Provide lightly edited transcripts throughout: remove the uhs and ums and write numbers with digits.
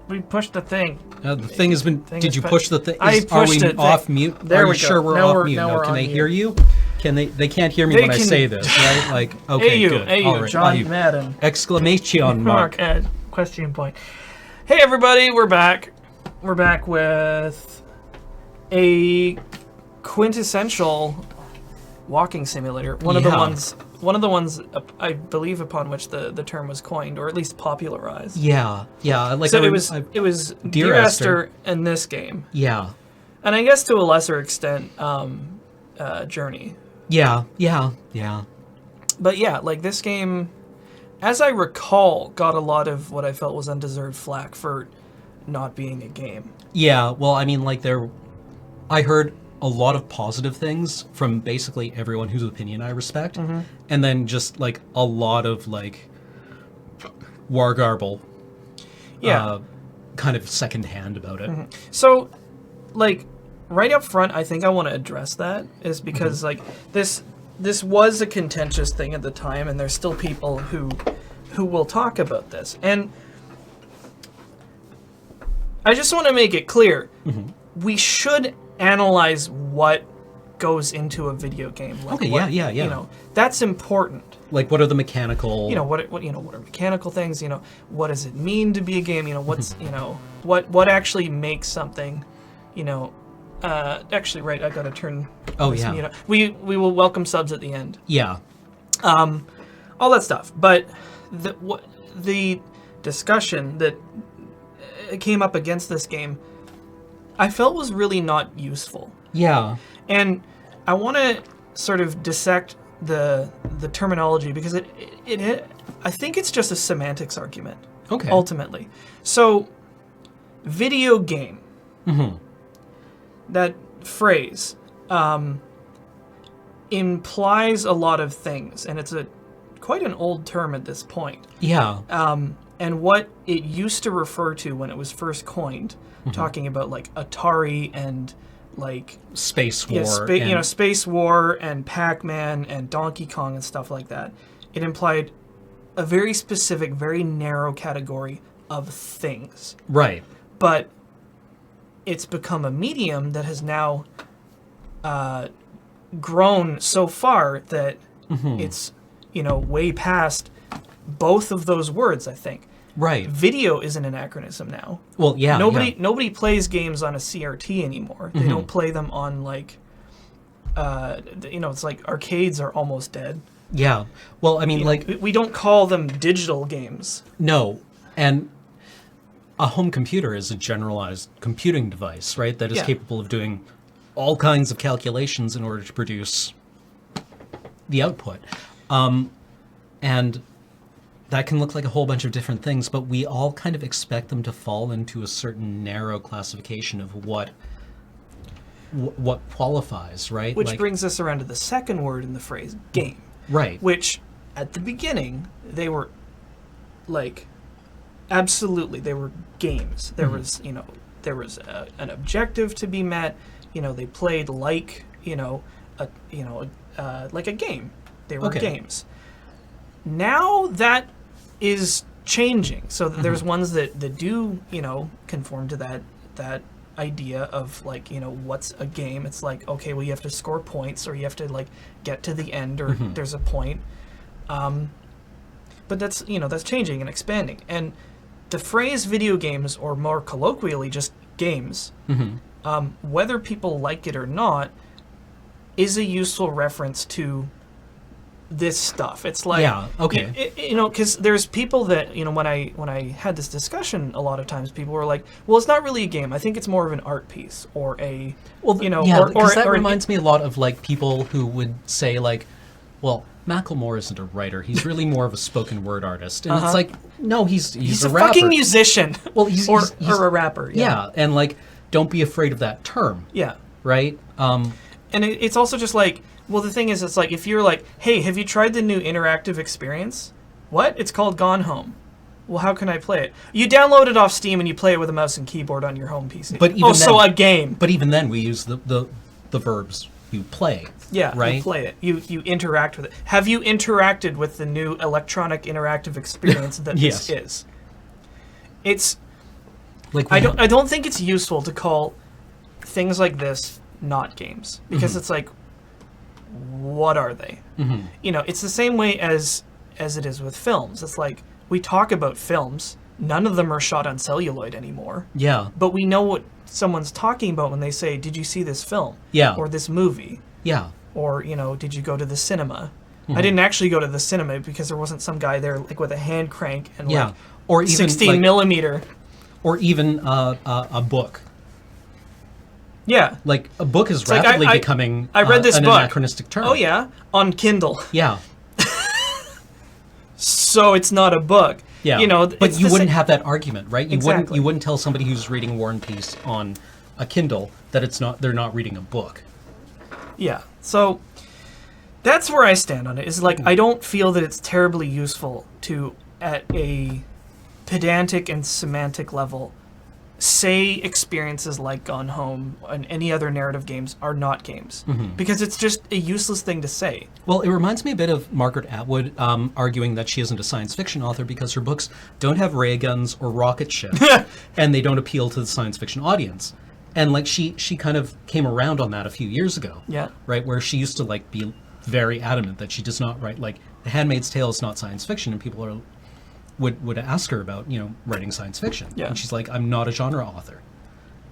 We pushed the thing. The thing has been. Did you push the thing? I pushed it. Off mute? There Are we you go. sure we're Now off we're- mute? now No, we're can on they mute. hear you? Can they? They can't hear me They when I can- say this, right? Like, okay, good. Hey, All right. John Madden. Exclamation mark. Question point. Hey, everybody, we're back. We're back with a quintessential walking simulator. One of the ones I believe upon which the term was coined, or at least popularized. Yeah. Like So it was Dear Esther in this game, Yeah. and I guess to a lesser extent, Journey. Yeah. But yeah, like this game, as I recall, got a lot of what I felt was undeserved flack for not being a game. Yeah. Well, I mean, like I heard a lot of positive things from basically everyone whose opinion I respect, and then just like a lot of like wargarble, kind of secondhand about it. So, like, right up front, I think I want to address that is because like this was a contentious thing at the time, and there's still people who will talk about this, and I just want to make it clear we should analyze what goes into a video game. Like Okay, what, yeah. You know, that's important. Like, what are the mechanical? What are mechanical things? What does it mean to be a game? What's what actually makes something? Actually, right. I gotta turn. Oh, this yeah. mute up. We will welcome subs at the end. Yeah. All that stuff. But the discussion that came up against this game, I felt was really not useful. Yeah. And I want to sort of dissect the terminology because it I think it's just a semantics argument. Okay. Ultimately. So, video game. That phrase implies a lot of things, and it's quite an old term at this point. Yeah. And what it used to refer to when it was first coined, talking about like Atari and like Space War. Space War and Pac-Man and Donkey Kong and stuff like that. It implied a very specific, very narrow category of things. Right. But it's become a medium that has now grown so far that it's, way past both of those words, I think. Right. Video is an anachronism now. Well, yeah. Nobody plays games on a CRT anymore. They don't play them on like, it's like arcades are almost dead. Yeah. Well, I mean, we don't call them digital games. No, and a home computer is a generalized computing device, right? That is capable of doing all kinds of calculations in order to produce the output, and that can look like a whole bunch of different things, but we all kind of expect them to fall into a certain narrow classification of what qualifies, right? Which brings us around to the second word in the phrase, game. Right. Which, at the beginning, they were, like, absolutely, they were games. There was, there was an objective to be met. They played like, like a game. They were games. Now that is changing. So there's ones that do, conform to that idea of like, what's a game. It's like, okay, well, you have to score points or you have to like get to the end or there's a point. But that's, that's changing and expanding. And the phrase video games, or more colloquially just games, whether people like it or not, is a useful reference to this stuff. It's like, because there's people that, when I had this discussion, a lot of times people were like, well, it's not really a game. I think it's more of an art piece or a, that reminds me a lot of like people who would say like, well, Macklemore isn't a writer. He's really more of a spoken word artist. And it's like, no, he's a rapper. Fucking musician. Well, he's a rapper. Yeah. And like, don't be afraid of that term. Yeah. Right? And it's also just like, well, the thing is, it's like, if you're like, hey, have you tried the new interactive experience? What? It's called Gone Home. Well, how can I play it? You download it off Steam and you play it with a mouse and keyboard on your home PC. But even so a game. But even then, we use the verbs you play. Yeah, right? You play it. You interact with it. Have you interacted with the new electronic interactive experience that this is? Like I don't think it's useful to call things like this not games, because it's like, what are they? You know, it's the same way as it is with films. It's like, we talk about films, none of them are shot on celluloid anymore, Yeah. but we know what someone's talking about when they say, did you see this film? Yeah. Or this movie? Yeah. Or, you know, did you go to the cinema? I didn't actually go to the cinema because there wasn't some guy there like with a hand crank and Yeah. like Or even 16 millimeter. or even a book. Yeah. Like a book is like, rapidly I becoming I read this an book. anachronistic term. Oh yeah, on Kindle. Yeah. So it's not a book. Yeah. You know, but you wouldn't have that argument, right? You Exactly. wouldn't tell somebody who's reading War and Peace on a Kindle that they're not reading a book. Yeah. So that's where I stand on it. Is like, I don't feel that it's terribly useful to, at a pedantic and semantic level, say experiences like Gone Home and any other narrative games are not games, because it's just a useless thing to say. Well, it reminds me a bit of Margaret Atwood arguing that she isn't a science fiction author because her books don't have ray guns or rocket ships, and they don't appeal to the science fiction audience. And like she kind of came around on that a few years ago. Yeah. Right, where she used to like be very adamant that she does not write, like, The Handmaid's Tale is not science fiction, and people would ask her about, you know, writing science fiction. Yeah. And she's like, I'm not a genre author.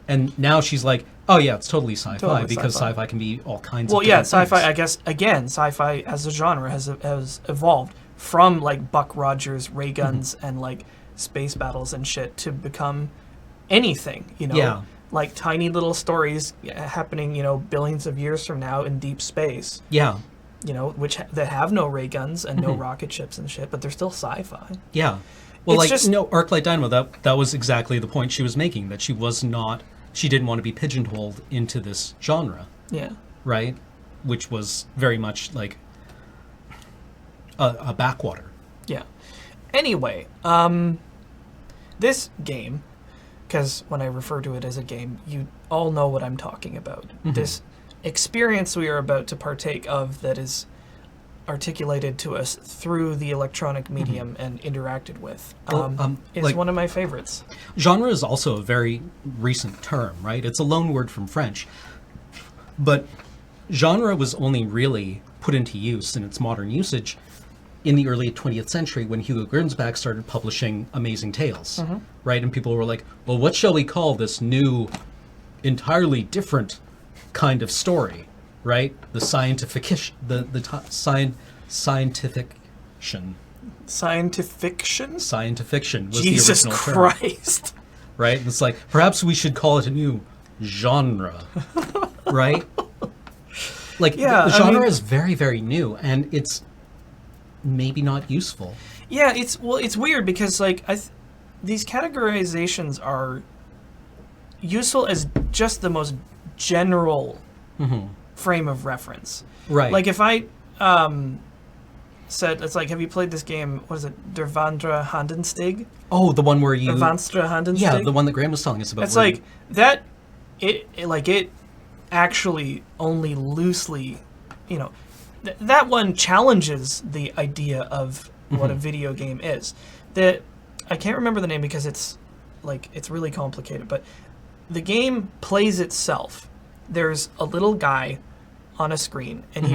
And now she's like, oh yeah, it's totally sci-fi, Totally because sci-fi. sci-fi can be all kinds Well, of yeah, different sci-fi. things. I guess again, sci-fi as a genre has evolved from like Buck Rogers, ray guns, and like space battles and shit to become anything. You know, Yeah. like tiny little stories happening, you know, billions of years from now in deep space. Yeah. You know, that have no ray guns and no rocket ships and shit, but they're still sci-fi. Yeah. Well, It's like, just- no, Arclight Dynamo, that was exactly the point she was making, that she didn't want to be pigeonholed into this genre, Yeah. right? Which was very much like a backwater. Yeah. Anyway, this game, because when I refer to it as a game, you all know what I'm talking about. This experience we are about to partake of that is articulated to us through the electronic medium and interacted with Well, is like- one of my favorites. Genre is also a very recent term, right? It's a loan word from French. But genre was only really put into use in its modern usage in the early 20th century when Hugo Gernsback started publishing Amazing Tales, right? And people were like, well, what shall we call this new, entirely different kind of story, right? The scientification, scientifiction. Scientifiction? Scientifiction was Jesus the original term. Christ. Right? And it's like, perhaps we should call it a new genre, right? Like, Yeah, the I genre mean- is very, very new, and it's maybe not useful. Yeah, it's weird because like these categorizations are useful as just the most general frame of reference. Right. Like if I said, it's like, have you played this game? What is it? Der Vandre Handenstig? Oh, the one where you... Or Vanstra Handenstig? Yeah, the one that Graham was telling us about. It's where like that. It actually only loosely, you know, that one challenges the idea of what a video game is. That I can't remember the name because it's really complicated, but the game plays itself. There's a little guy on a screen, and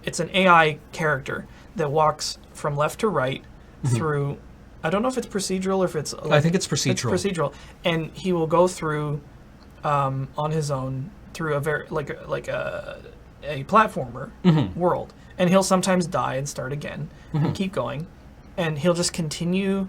it's an AI character that walks from left to right through. I don't know if it's procedural or if it's. I think it's procedural. It's procedural, and he will go through on his own through a very like a platformer world, and he'll sometimes die and start again and keep going, and he'll just continue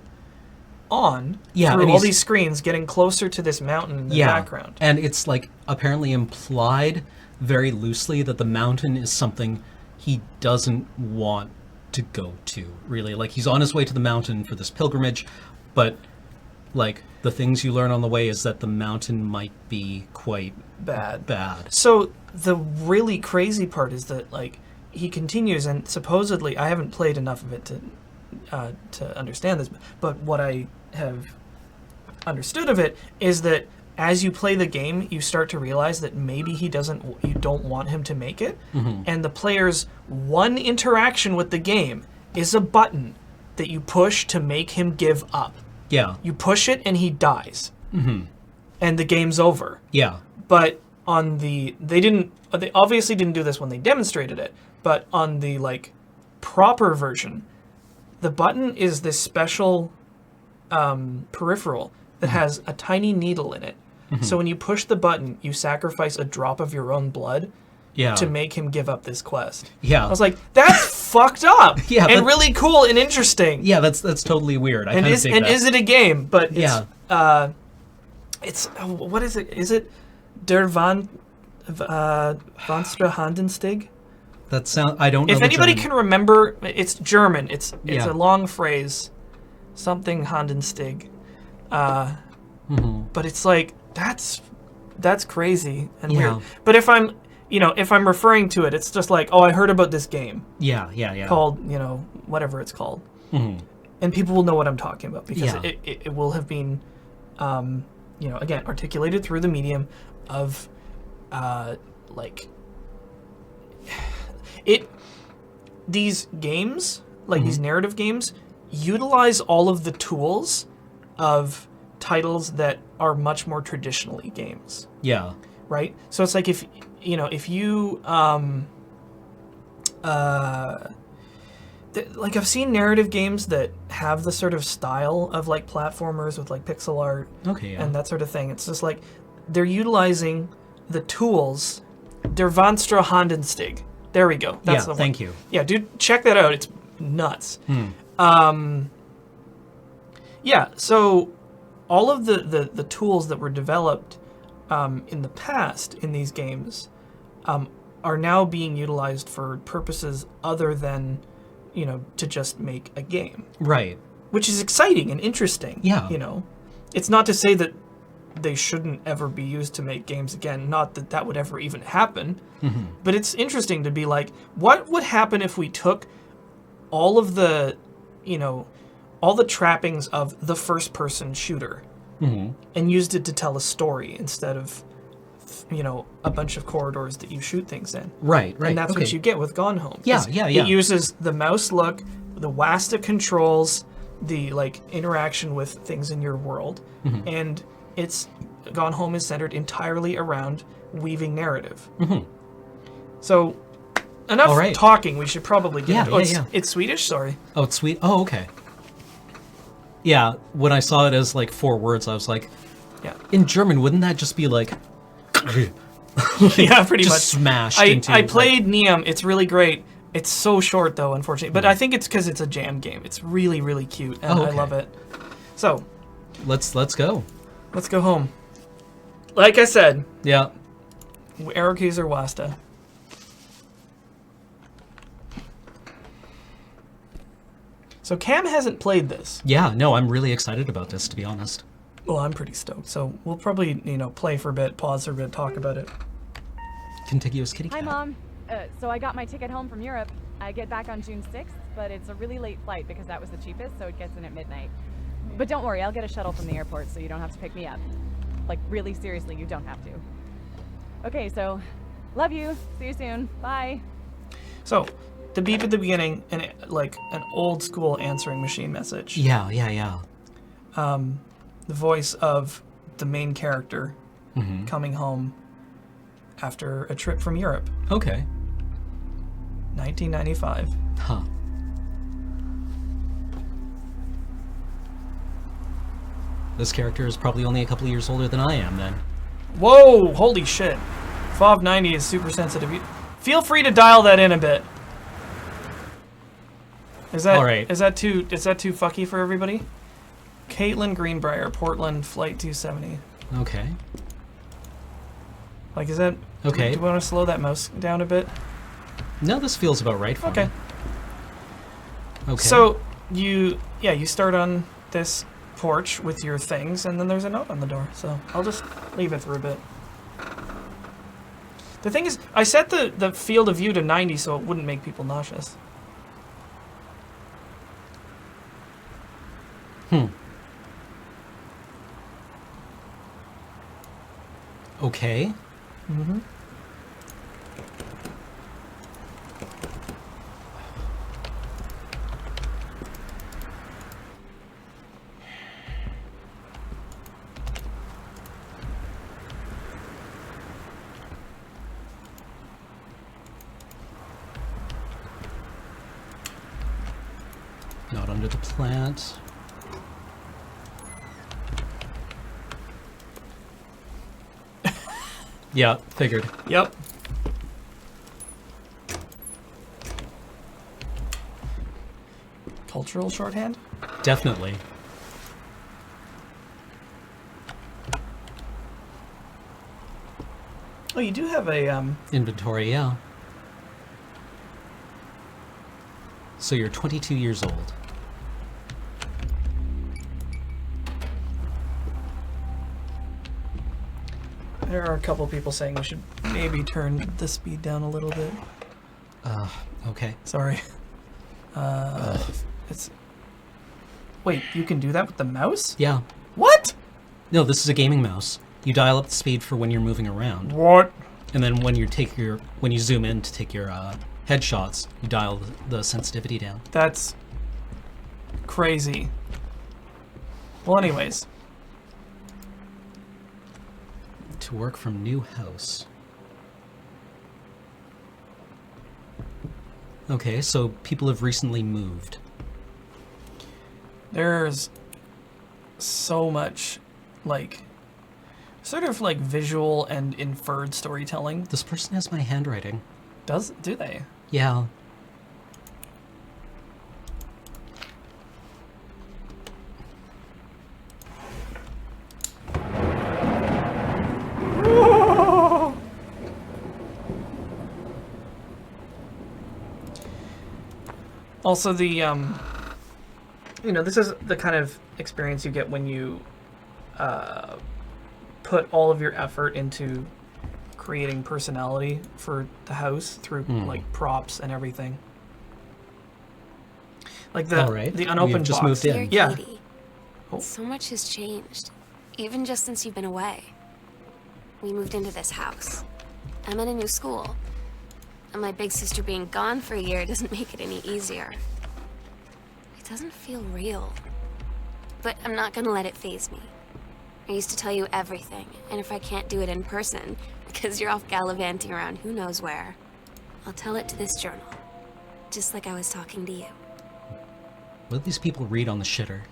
on through all these screens, getting closer to this mountain in the background. And it's like apparently implied very loosely that the mountain is something he doesn't want to go to, really. Like, he's on his way to the mountain for this pilgrimage, but like the things you learn on the way is that the mountain might be quite bad. So the really crazy part is that like he continues, and supposedly I haven't played enough of it to understand this, but what I have understood of it is that as you play the game, you start to realize that maybe you don't want him to make it, and the player's one interaction with the game is a button that you push to make him give up. Yeah. You push it and he dies. and the game's over. Yeah. But they obviously didn't do this when they demonstrated it, but on the like proper version, the button is this special peripheral that has a tiny needle in it. So when you push the button, you sacrifice a drop of your own blood to make him give up this quest. Yeah. I was like, that's fucked up. Yeah, and really cool and interesting. Yeah, that's totally weird. I kind of dig that. Is it a game? But it's what is it? Is it Der Vanstra Handenstig? That sound. I don't know. If anybody can remember, it's German. It's a long phrase, something Handenstig. But it's like that's crazy and weird. But if I'm referring to it, it's just like, oh, I heard about this game. Yeah. Called, whatever it's called. And people will know what I'm talking about because it will have been, again, articulated through the medium of, these games, these narrative games, utilize all of the tools of titles that are much more traditionally games. Yeah. Right? So it's like if you I've seen narrative games that have the sort of style of like platformers with like pixel art and that sort of thing. It's just like they're utilizing the tools. Der Vanstra Handenstig. There we go. That's the one. Thank you. Yeah, dude, check that out. It's nuts. So all of the tools that were developed in the past in these games are now being utilized for purposes other than, to just make a game. Right. Which is exciting and interesting. Yeah. It's not to say that they shouldn't ever be used to make games again. Not that that would ever even happen. But it's interesting to be like, what would happen if we took all of the, all the trappings of the first-person shooter and used it to tell a story instead of, a bunch of corridors that you shoot things in. Right. And that's what you get with Gone Home. Yeah. It uses the mouse look, the WASTA controls, the interaction with things in your world, and it's Gone Home is centered entirely around weaving narrative. So, enough talking. We should probably get into it. It's Swedish. Sorry. Oh, it's sweet. Oh, okay. Yeah, when I saw it as 4 words, I was like, in German, wouldn't that just be like yeah, pretty just much smashed into. I played Neum. It's really great. It's so short though, unfortunately. But I think it's because it's a jam game. It's really, really cute, and I love it. So, let's go. Let's go home. Like I said. Yeah. Arrow keys or Wasta. So Cam hasn't played this. Yeah, no, I'm really excited about this, to be honest. Well, I'm pretty stoked. So we'll probably, play for a bit, pause for a bit, talk about it. Contiguous kitty cat. Hi, Mom. So I got my ticket home from Europe. I get back on June 6th, but it's a really late flight because that was the cheapest, so it gets in at midnight. But don't worry, I'll get a shuttle from the airport so you don't have to pick me up. Really, seriously, you don't have to. Okay, so love you. See you soon. Bye. So, the beep at the beginning, and an old school answering machine message. Yeah. The voice of the main character coming home after a trip from Europe. Okay. 1995. Huh. This character is probably only a couple of years older than I am, then. Whoa! Holy shit. FOV 90 is super sensitive. Feel free to dial that in a bit. Is that all right? Is that too fucky for everybody? Caitlin Greenbrier, Portland, Flight 270. Okay. Is that okay? Do we want to slow that mouse down a bit? No, this feels about right for me. Okay. So you start on this porch with your things, and then there's a note on the door. So I'll just leave it for a bit. The thing is, I set the field of view to 90 so it wouldn't make people nauseous. Okay. under the plant. Yeah, figured. Yep. Cultural shorthand? Definitely. Oh, you do have a, Inventory, yeah. So you're 22 years old. There are a couple people saying we should maybe turn the speed down a little bit. Okay. Sorry. It's... Wait, you can do that with the mouse? Yeah. What? No, this is a gaming mouse. You dial up the speed for when you're moving around. What? And then when you zoom in to take your headshots, you dial the sensitivity down. That's crazy. Well, anyways. To work from new house. Okay, so people have recently moved. There's so much, like, sort of like visual and inferred storytelling. This person has my handwriting. Do they? Yeah. Also, the, you know, this is the kind of experience you get when you put all of your effort into creating personality for the house through, like, props and everything. Like the unopened just box. moved in. Dear Yeah. Katie, Oh. so much has changed, even just since you've been away. We moved into this house. I'm in a new school. And my big sister being gone for a year doesn't make it any easier. It doesn't feel real. But I'm not gonna let it faze me. I used to tell you everything, and if I can't do it in person, because you're off gallivanting around who knows where, I'll tell it to this journal. Just like I was talking to you. What do these people read on the shitter?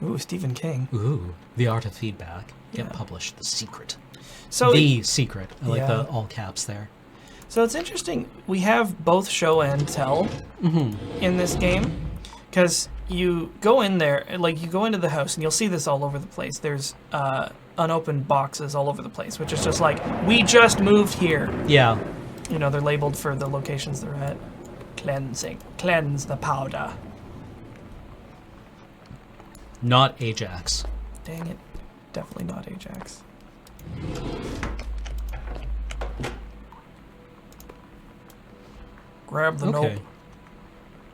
Ooh, Stephen King. Ooh, The Art of Feedback. Get Yeah. published. The Secret. So The Secret. I like Yeah. the all caps there. So it's interesting. We have both show and tell in this game, because you go in there, like you go into the house, and you'll see this all over the place. There's unopened boxes all over the place, which is just like, we just moved here. Yeah. You know, they're labeled for the locations they're at. Cleansing. Cleanse the powder. Not Ajax. Dang it. Definitely not Ajax. Grab the Okay. nope.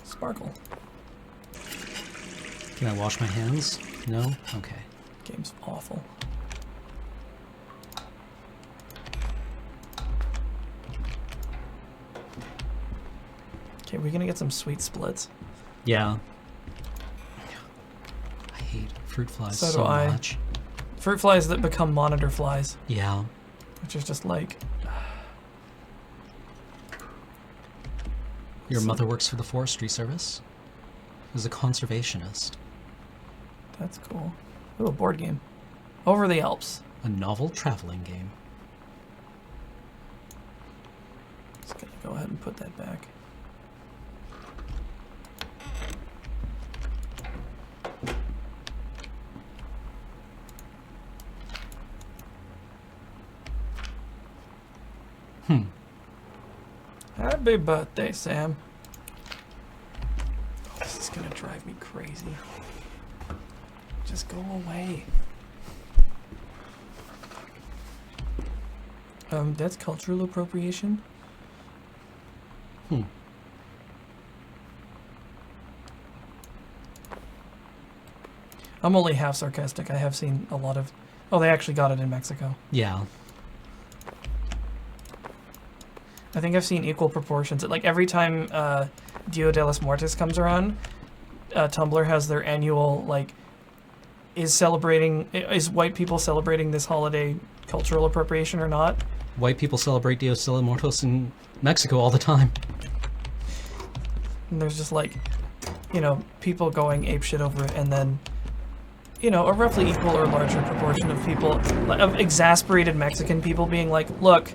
Sparkle. Can I wash my hands? No? Okay. Game's awful. Okay, we're gonna get some sweet splits. Yeah. I hate fruit flies So do so I. much. Fruit flies that become monitor flies, Yeah. which is just like, Your mother works for the Forestry Service? Is a conservationist. that's cool. Ooh, a board game. Over the Alps. A novel traveling game. Just gonna go ahead and put that back. Happy birthday, Sam. Oh, this is gonna drive me crazy. Just go away. That's cultural appropriation? I'm only half sarcastic. I have seen a lot of... Oh, they actually got it in Mexico. Yeah. I think I've seen equal proportions. Like, every time Dia de los Muertos comes around, Tumblr has their annual, like, is white people celebrating this holiday cultural appropriation or not? White people celebrate Dia de los Muertos in Mexico all the time. And there's just like, people going apeshit over it, and then, a roughly equal or larger proportion of people, of exasperated Mexican people being like, look,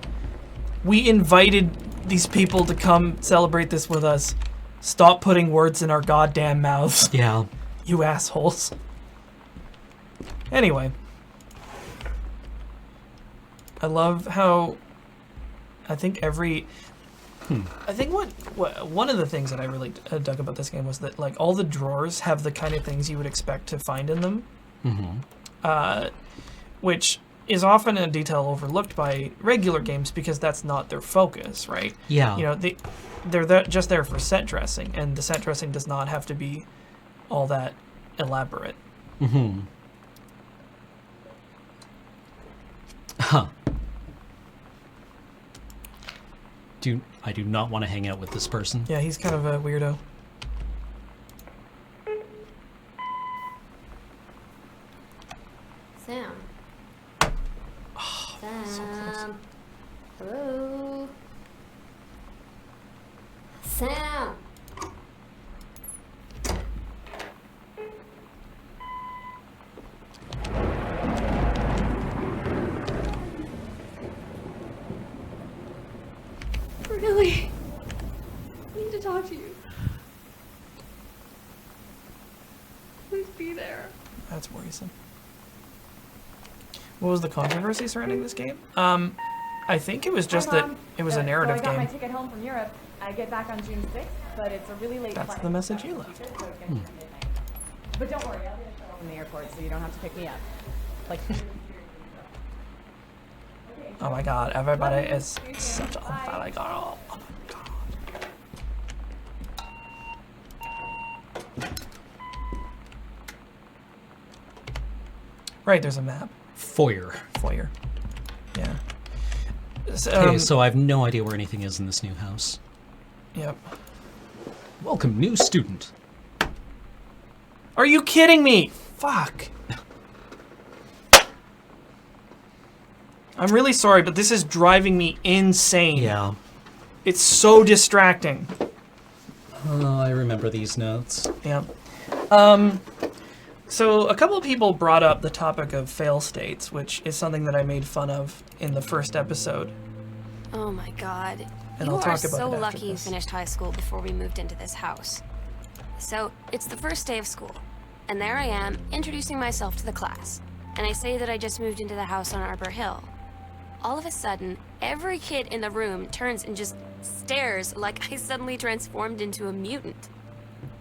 we invited these people to come celebrate this with us. Stop putting words in our goddamn mouths. Yeah. You assholes. Anyway. I love how I think one of the things that I really dug about this game was that like all the drawers have the kind of things you would expect to find in them. Which is often a detail overlooked by regular games because that's not their focus, right? Yeah. They're just there for set dressing, and the set dressing does not have to be all that elaborate. Huh. I do not want to hang out with this person. Yeah, he's kind of a weirdo. Sam. Sam. so close. Hello. Sam. Really? I need to talk to you. Please be there. That's worrisome. What was the controversy surrounding this game? I think it was just that it was a narrative so I got my game. ticket home from Europe. I get back on June 6th, but it's a really late That's flight. the message you left. So it gets here at midnight. But don't worry, I'll get a shuttle from the airport, so you don't have to pick me up. Like, Oh my god, everybody is such a funny girl. Oh my god. Right, there's a map. Foyer. Foyer. Yeah. Okay, so I have no idea where anything is in this new house. Yep. Welcome, new student. Are you kidding me? Fuck. I'm really sorry, but this is driving me insane. Yeah. It's so distracting. Oh, I remember these notes. Yeah. So a couple of people brought up the topic of fail states, which is something that I made fun of in the first episode. Oh my god. And You I'll are talk about so it after lucky you this. finished high school before we moved into this house. So, it's the first day of school, and there I am, introducing myself to the class. And I say that I just moved into the house on Arbor Hill. All of a sudden, every kid in the room turns and just stares like I suddenly transformed into a mutant.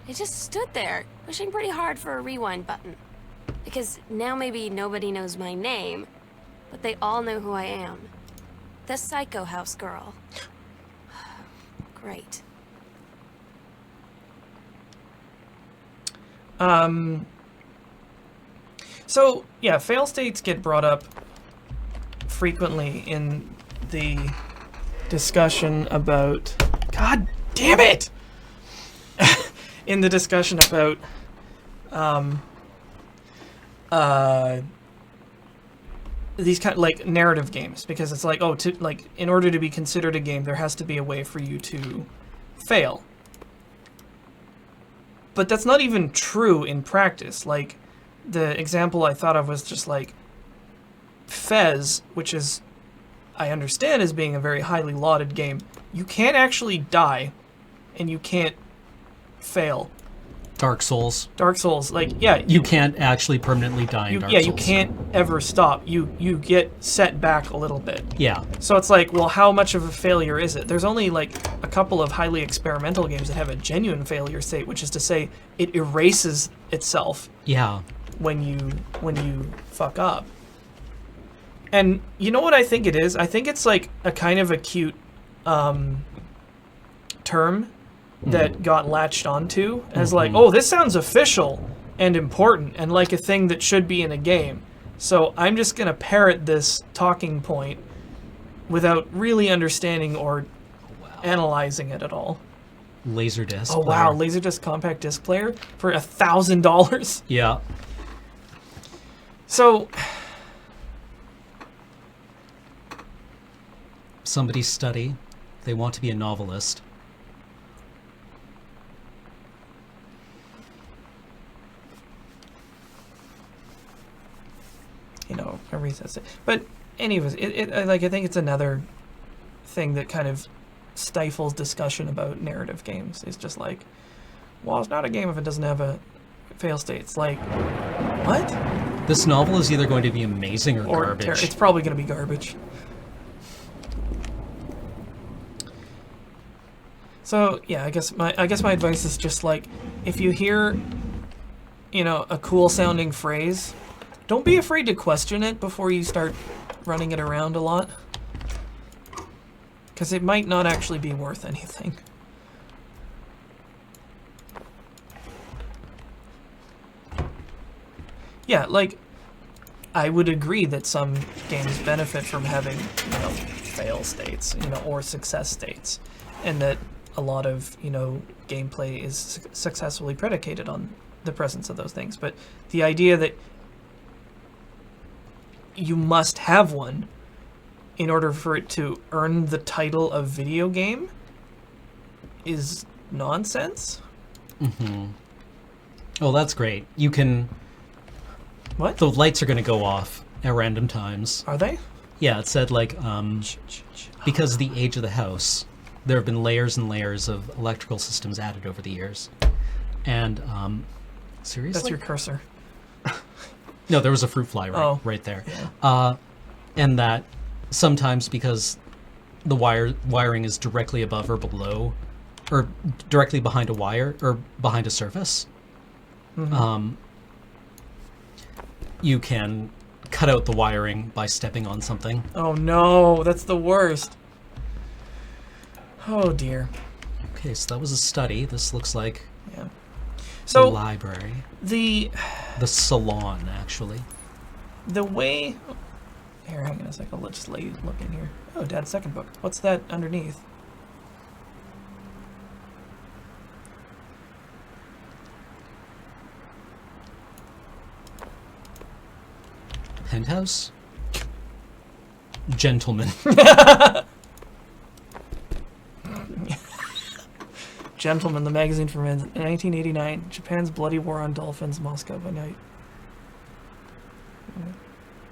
I just stood there, wishing pretty hard for a rewind button. Because now maybe nobody knows my name, but they all know who I am. The Psycho House girl. Great. So, yeah, fail states get brought up frequently in the discussion about... God damn it! In the discussion about... these kind of, like, narrative games. Because it's like, in order to be considered a game, there has to be a way for you to fail. But that's not even true in practice. Like, the example I thought of was just like Fez, which is, I understand as being a very highly lauded game. You can't actually die, and you can't fail. Dark Souls. Dark Souls, like, yeah. You can't actually permanently die in Dark Souls. You can't ever stop. You get set back a little bit. Yeah. So it's like, well, how much of a failure is it? There's only like a couple of highly experimental games that have a genuine failure state, which is to say it erases itself Yeah. when you fuck up. And you know what I think it is? I think it's like a kind of a cute term that got latched onto as like, oh, this sounds official and important and like a thing that should be in a game. So I'm just going to parrot this talking point without really understanding or analyzing it at all. Laserdisc. Oh, wow. Laserdisc compact disc player for $1,000? Yeah. So... Somebody study. They want to be a novelist. resets it. But anyways, I think it's another thing that kind of stifles discussion about narrative games. It's just like, well, it's not a game if it doesn't have a fail state. It's like, what? This novel is either going to be amazing or garbage. It's probably going to be garbage. So yeah, I guess my advice is just like, if you hear, a cool sounding phrase, don't be afraid to question it before you start running it around a lot, because it might not actually be worth anything. Yeah, like, I would agree that some games benefit from having, fail states, or success states, and that a lot of, gameplay is successfully predicated on the presence of those things. But the idea that you must have one in order for it to earn the title of video game is nonsense. Mm-hmm. Oh, that's great. You can... What? The lights are going to go off at random times. Are they? Yeah, it said, like, because of the age of the house, there have been layers and layers of electrical systems added over the years. And, seriously? That's your cursor. No, there was a fruit fly right there. Yeah. And that sometimes because the wiring is directly above or below, or directly behind a wire, or behind a surface, you can cut out the wiring by stepping on something. Oh no, that's the worst. Oh dear. Okay, so that was a study. This looks like so the library. The salon, actually. The way... Here, hang on a second. Let's just look in here. Oh, Dad's second book. What's that underneath? Penthouse? Gentleman. Gentleman, the magazine for men. 1989. Japan's bloody war on dolphins. Moscow by night.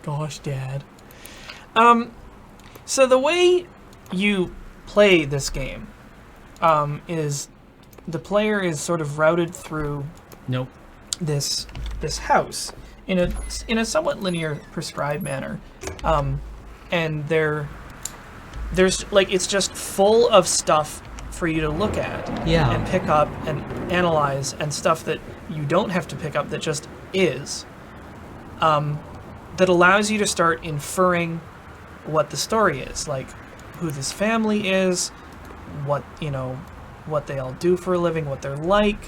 Gosh, Dad. So the way you play this game is the player is sort of routed through this house in a somewhat linear, prescribed manner, and there's like, it's just full of stuff for you to look at and pick up and analyze, and stuff that you don't have to pick up that just is, that allows you to start inferring what the story is, like who this family is, what they all do for a living, what they're like,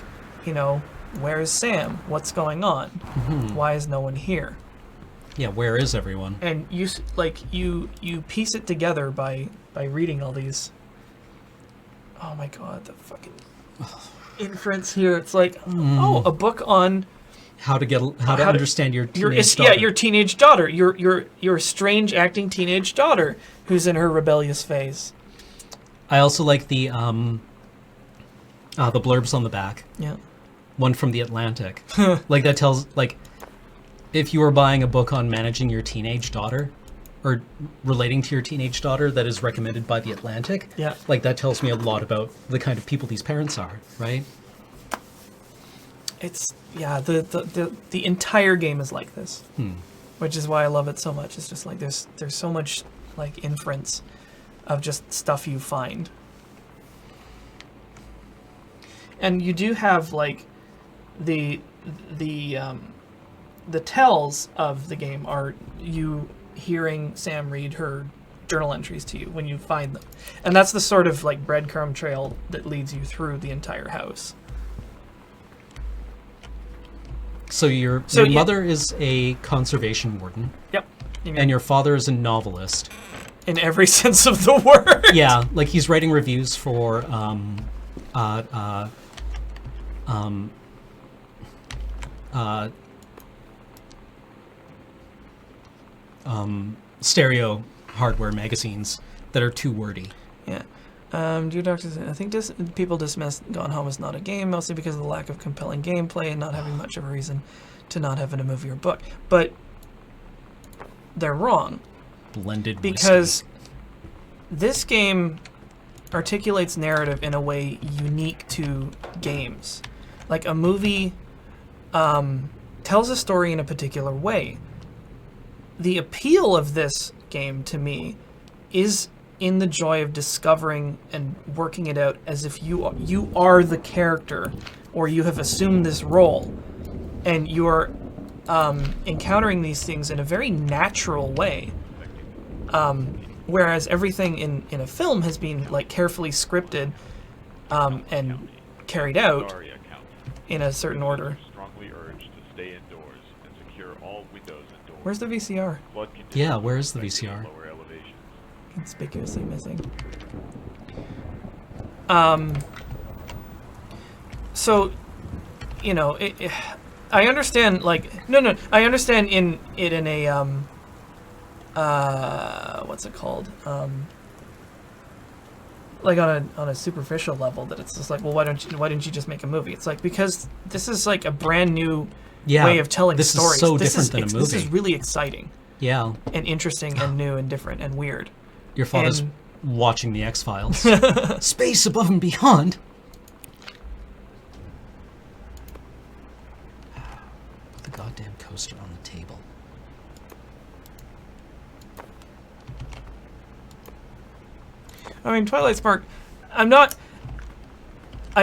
where is Sam, what's going on, why is no one here, where is everyone, and you piece it together by reading all these. Oh my god, the fucking inference here. It's like, a book on how to understand your teenage daughter. Yeah, your teenage daughter, your strange acting teenage daughter who's in her rebellious phase. I also like the blurbs on the back. Yeah. One from The Atlantic. Like, that tells, like, if you were buying a book on managing your teenage daughter, or relating to your teenage daughter that is recommended by The Atlantic, like, that tells me a lot about the kind of people these parents are, right? It's, the entire game is like this, which is why I love it so much. It's just like, there's so much, like, inference of just stuff you find. And you do have, like, the tells of the game are you hearing Sam read her journal entries to you when you find them. And that's the sort of, like, breadcrumb trail that leads you through the entire house. So your mother is a conservation warden. Yep. And your father is a novelist. In every sense of the word. Yeah, like, he's writing reviews for stereo hardware magazines that are too wordy. Yeah. Dear Doctor, I think people dismiss Gone Home as not a game, mostly because of the lack of compelling gameplay and not having much of a reason to not have it a movie or book. But they're wrong. Blended Because this game articulates narrative in a way unique to games. Like a movie tells a story in a particular way. The appeal of this game to me is in the joy of discovering and working it out as if you are the character, or you have assumed this role, and you are encountering these things in a very natural way. Whereas everything in a film has been like carefully scripted and carried out in a certain order. Strongly urged to stay indoors and secure all windows and doors. Where's the VCR? Flood conditions Yeah, where is the affected VCR? lower elevations. Conspicuously missing. So, you know, I understand. Like, I understand in a what's it called? Like on a superficial level, that it's just like, well, why didn't you just make a movie? It's like, because this is like a brand new way of telling this stories. Is so different than a movie. This is really exciting. Yeah. And interesting and new and different and weird. Your father's watching the X-Files. Space above and beyond. Put the goddamn coaster on the table. I mean, Twilight Spark, I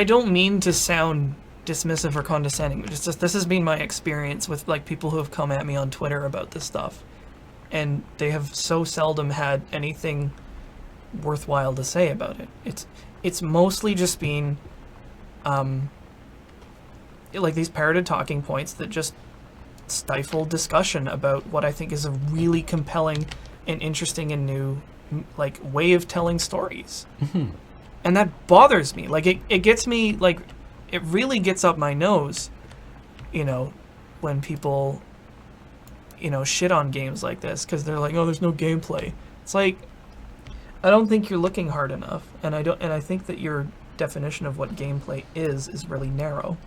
don't mean to sound dismissive or condescending, but it's just, this has been my experience with like people who have come at me on Twitter about this stuff. And they have so seldom had anything worthwhile to say about it. It's mostly just been like these parroted talking points that just stifle discussion about what I think is a really compelling and interesting and new like way of telling stories. Mm-hmm. And that bothers me. Like it gets me, like it really gets up my nose, you know, when people, you know, shit on games like this because they're like, oh, there's no gameplay. It's like, I don't think you're looking hard enough, and I think that your definition of what gameplay is really narrow.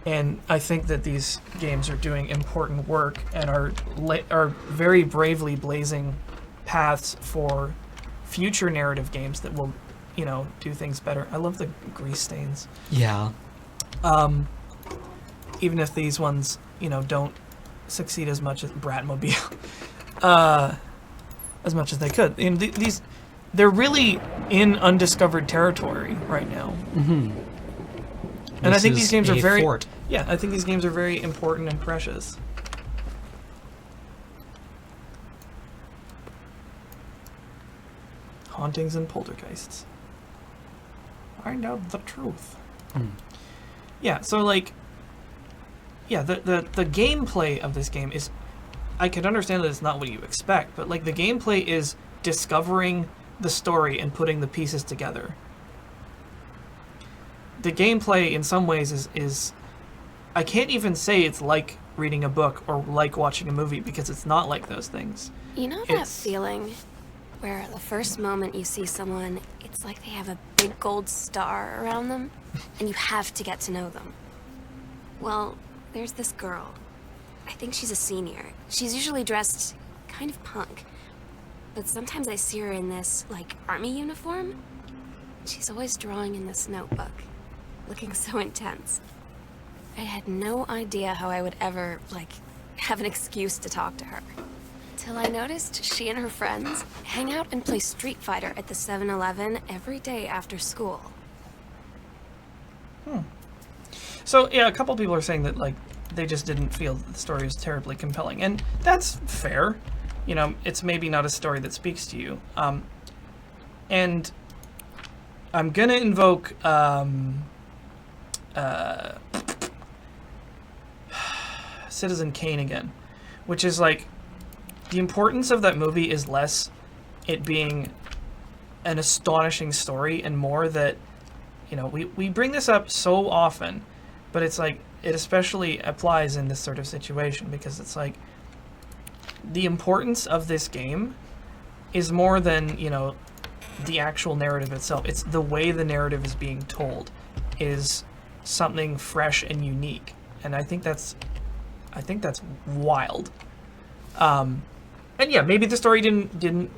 And I think that these games are doing important work and are very bravely blazing paths for future narrative games that will, you know, do things better. I love the grease stains. Yeah. Even if these ones, you know, don't succeed as much as Bratmobile, as much as they could. And these, they're really in undiscovered territory right now. Mm-hmm. And I think This these games is are a very, fort. yeah, I think these games are very important and precious. Hauntings and poltergeists. Find out the truth. Mm. Yeah, so like, yeah, the gameplay of this game is, I can understand that it's not what you expect, but like the gameplay is discovering the story and putting the pieces together. The gameplay in some ways is I can't even say it's like reading a book or like watching a movie, because it's not like those things. You know that It's- feeling where the first moment you see someone, it's like they have a big gold star around them, and you have to get to know them? Well, there's this girl. I think she's a senior. She's usually dressed kind of punk, but sometimes I see her in this, like, army uniform. She's always drawing in this notebook, looking so intense. I had no idea how I would ever, like, have an excuse to talk to her. Till I noticed she and her friends hang out and play Street Fighter at the 7-Eleven every day after school. So yeah, a couple people are saying that like they just didn't feel that the story was terribly compelling, and that's fair. You know, it's maybe not a story that speaks to you. And I'm gonna invoke Citizen Kane again, which is like, the importance of that movie is less it being an astonishing story and more that, you know, we bring this up so often, but it's like it especially applies in this sort of situation, because it's like the importance of this game is more than, you know, the actual narrative itself. It's the way the narrative is being told is something fresh and unique, and I think that's wild. And yeah, maybe the story didn't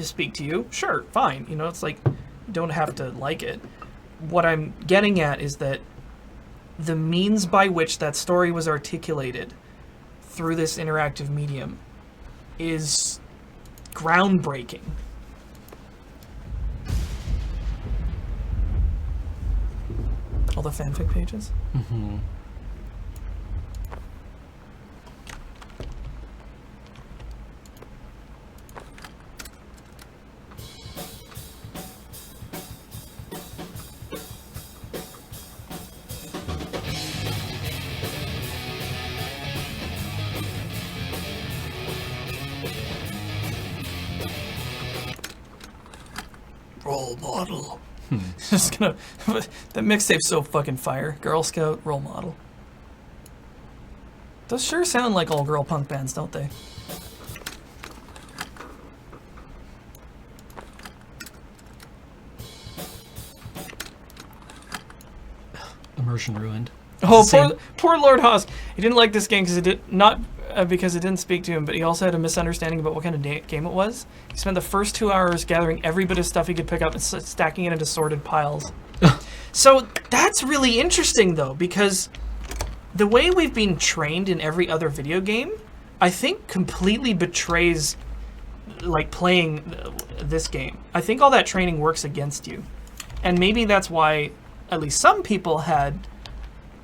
speak to you. Sure, fine. You know, it's like you don't have to like it. What I'm getting at is that the means by which that story was articulated through this interactive medium is groundbreaking. All the fanfic pages? Mm-hmm. Role model. Just gonna. That mixtape's so fucking fire. Girl Scout role model. Those sure sound like all girl punk bands, don't they? Immersion ruined. Oh, Same- poor Lord Haas. He didn't like this game because it did not because it didn't speak to him, but he also had a misunderstanding about what kind of game it was. He spent the first 2 hours gathering every bit of stuff he could pick up and stacking it into sorted piles. So that's really interesting, though, because the way we've been trained in every other video game, I think completely betrays like playing this game. I think all that training works against you. And maybe that's why at least some people had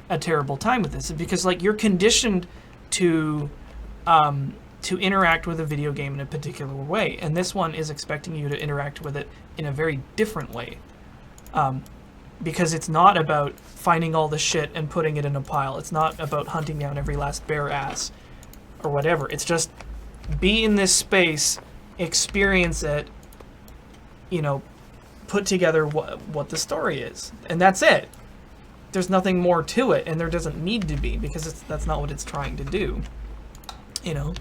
a terrible time with this, because like you're conditioned to interact with a video game in a particular way, and this one is expecting you to interact with it in a very different way, because it's not about finding all the shit and putting it in a pile. It's not about hunting down every last bare ass or whatever. It's just be in this space, experience it, you know, put together what the story is, and that's it. There's nothing more to it, and there doesn't need to be, because that's not what it's trying to do, you know.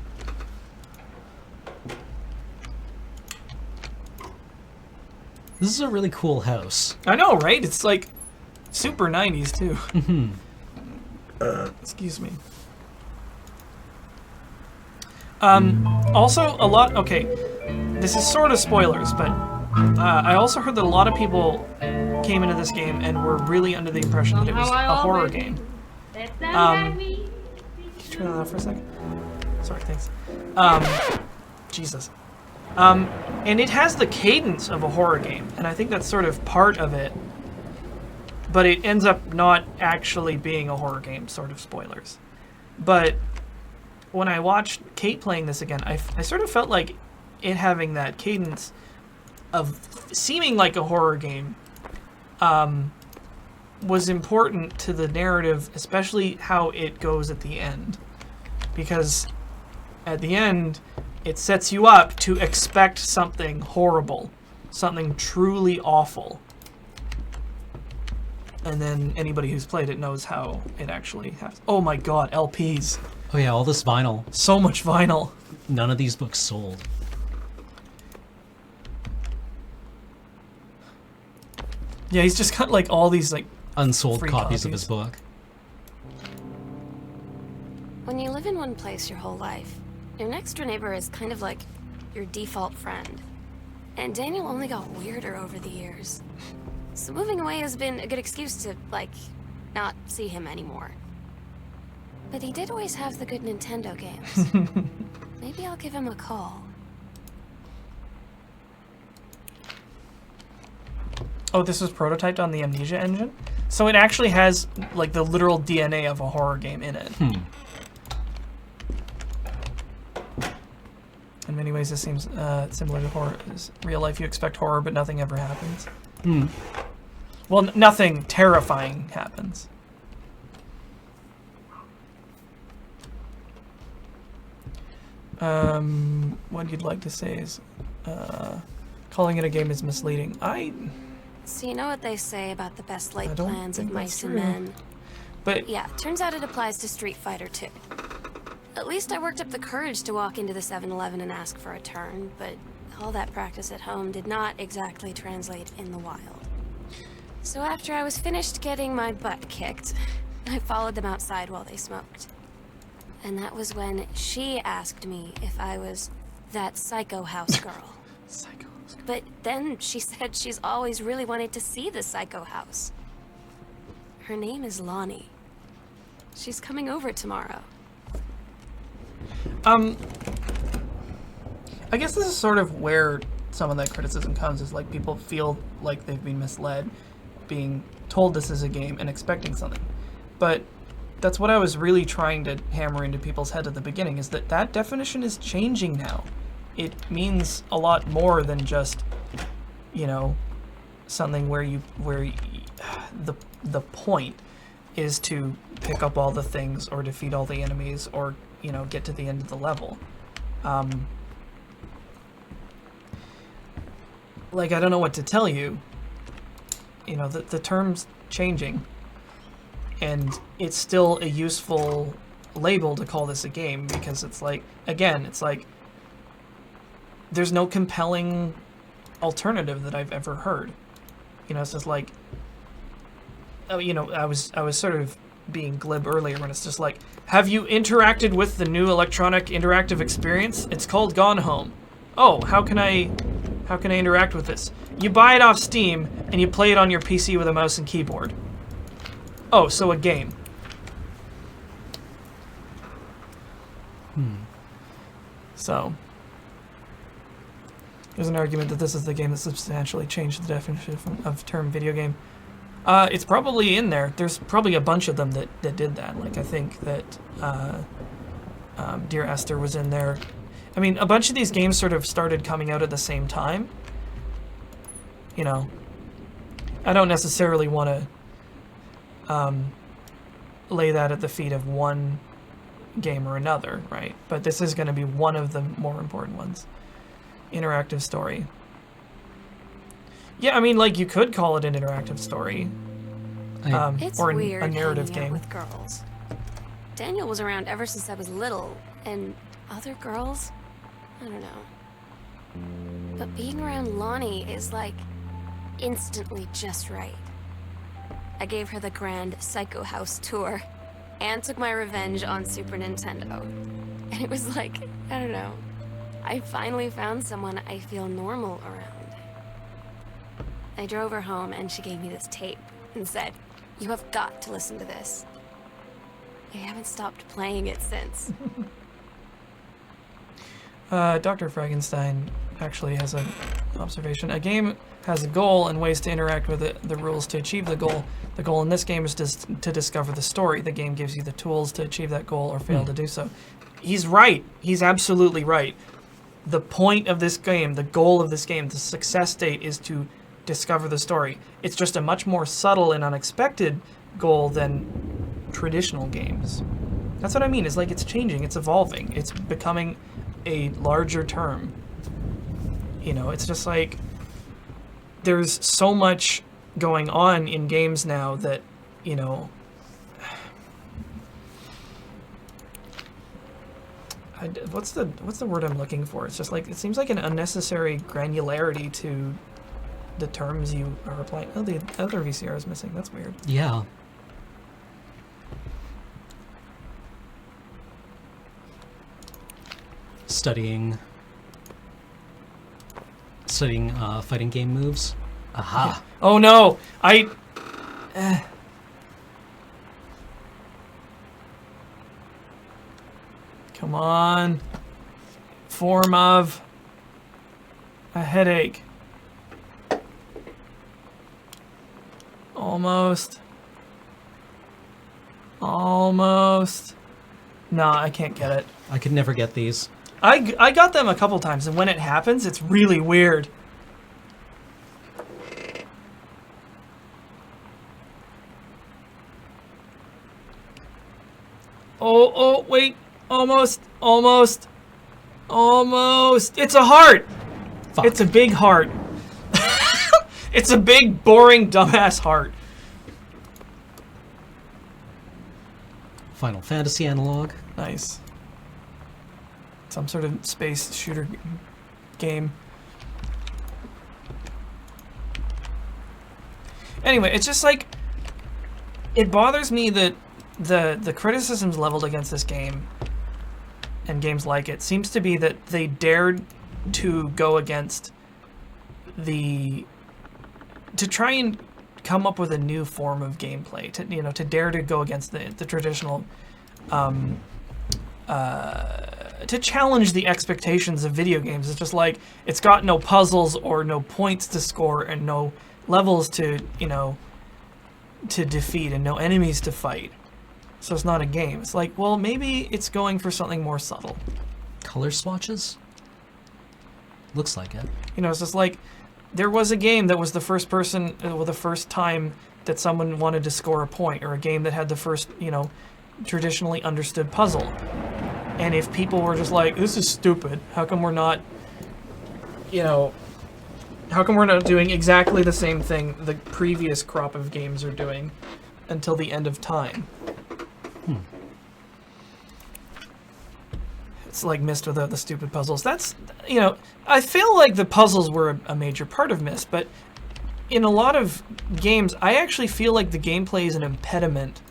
This is a really cool house. I know, right? It's like super 90s too. Excuse me. Also, a lot. Okay, this is sort of spoilers, but I also heard that a lot of people came into this game and were really under the impression that it was a horror game. Can you turn that off for a second? Sorry, thanks. Jesus. And it has the cadence of a horror game, and I think that's sort of part of it, but it ends up not actually being a horror game, sort of spoilers. But when I watched Kate playing this again, I sort of felt like it having that cadence of seeming like a horror game was important to the narrative, especially how it goes at the end. Because at the end, it sets you up to expect something horrible, something truly awful. And then anybody who's played it knows how it actually happens. Oh my god, LPs. Oh yeah, all this vinyl. So much vinyl. None of these books sold. Yeah, he's just got like all these like Unsold free copies of his book. When you live in one place your whole life, your next door neighbor is kind of like your default friend. And Daniel only got weirder over the years. So moving away has been a good excuse to, like, not see him anymore. But he did always have the good Nintendo games. Maybe I'll give him a call. Oh, this was prototyped on the Amnesia engine? So it actually has like the literal DNA of a horror game in it. In many ways, this seems similar to horror. Real life, you expect horror, but nothing ever happens. Well, nothing terrifying happens. What you'd like to say is, calling it a game is misleading. So you know what they say about the best laid I don't plans of think mice that's and true. men? But Yeah, turns out it applies to Street Fighter too. At least I worked up the courage to walk into the 7-Eleven and ask for a turn, but all that practice at home did not exactly translate in the wild. So after I was finished getting my butt kicked, I followed them outside while they smoked. And that was when she asked me if I was that psycho house girl. Psycho. But then she said she's always really wanted to see the psycho house. Her name is Lonnie. She's coming over tomorrow. I guess this is sort of where some of that criticism comes, is like people feel like they've been misled, being told this is a game and expecting something. But that's what I was really trying to hammer into people's head at the beginning, is that that definition is changing now. It means a lot more than just, you know, something where the point is to pick up all the things or defeat all the enemies or, you know, get to the end of the level. Like, I don't know what to tell you. You know, the term's changing, and it's still a useful label to call this a game, because it's like, again, it's like, there's no compelling alternative that I've ever heard. You know, it's just like, oh, you know, I was sort of being glib earlier when it's just like, have you interacted with the new electronic interactive experience? It's called Gone Home. Oh, how can I interact with this? You buy it off Steam and you play it on your PC with a mouse and keyboard. Oh, so a game. So there's an argument that this is the game that substantially changed the definition of term video game. It's probably in there. There's probably a bunch of them that did that. Like, I think that Dear Esther was in there. I mean, a bunch of these games sort of started coming out at the same time. You know, I don't necessarily want to lay that at the feet of one game or another, right? But this is going to be one of the more important ones. Interactive story. Yeah, I mean, like, you could call it an interactive story. It's or weird a narrative hanging out game. with girls. Daniel was around ever since I was little, and other girls? I don't know. But being around Lonnie is like instantly just right. I gave her the grand Psycho House tour and took my revenge on Super Nintendo. And it was like, I don't know, I finally found someone I feel normal around. I drove her home and she gave me this tape and said, "You have got to listen to this." I haven't stopped playing it since. Dr. Frankenstein actually has an observation. A game has a goal and ways to interact with it, the rules to achieve the goal. The goal in this game is to discover the story. The game gives you the tools to achieve that goal or fail to do so. He's right. He's absolutely right. The point of this game, the goal of this game, the success state is to discover the story. It's just a much more subtle and unexpected goal than traditional games. That's what I mean. It's like it's changing, it's evolving, it's becoming a larger term. You know, it's just like there's so much going on in games now that, you know, what's the word I'm looking for? It's just like, it seems like an unnecessary granularity to the terms you are applying. Oh, the other VCR is missing. That's weird. Yeah. Studying fighting game moves. Aha. Oh no! Come on. Form of a headache. Almost. Almost. Nah, I can't get it. I could never get these. I got them a couple times, and when it happens, it's really weird. Oh, wait. Almost. It's a heart. Fuck. It's a big heart. It's a big, boring, dumbass heart. Final Fantasy analog. Nice. Some sort of space shooter game. Anyway, it's just like, it bothers me that the criticisms leveled against this game and games like it seems to be that they dared to go against to try and come up with a new form of gameplay, to dare to go against the traditional, to challenge the expectations of video games. It's just like, it's got no puzzles or no points to score and no levels to defeat and no enemies to fight. So it's not a game. It's like, well, maybe it's going for something more subtle. Color swatches? Looks like it. It's just like, there was a game that was the first time that someone wanted to score a point, or a game that had the first, traditionally understood puzzle. And if people were just like, this is stupid, how come we're not doing exactly the same thing the previous crop of games are doing until the end of time? It's like Myst without the stupid puzzles. That's, I feel like the puzzles were a major part of Myst, but in a lot of games, I actually feel like the gameplay is an impediment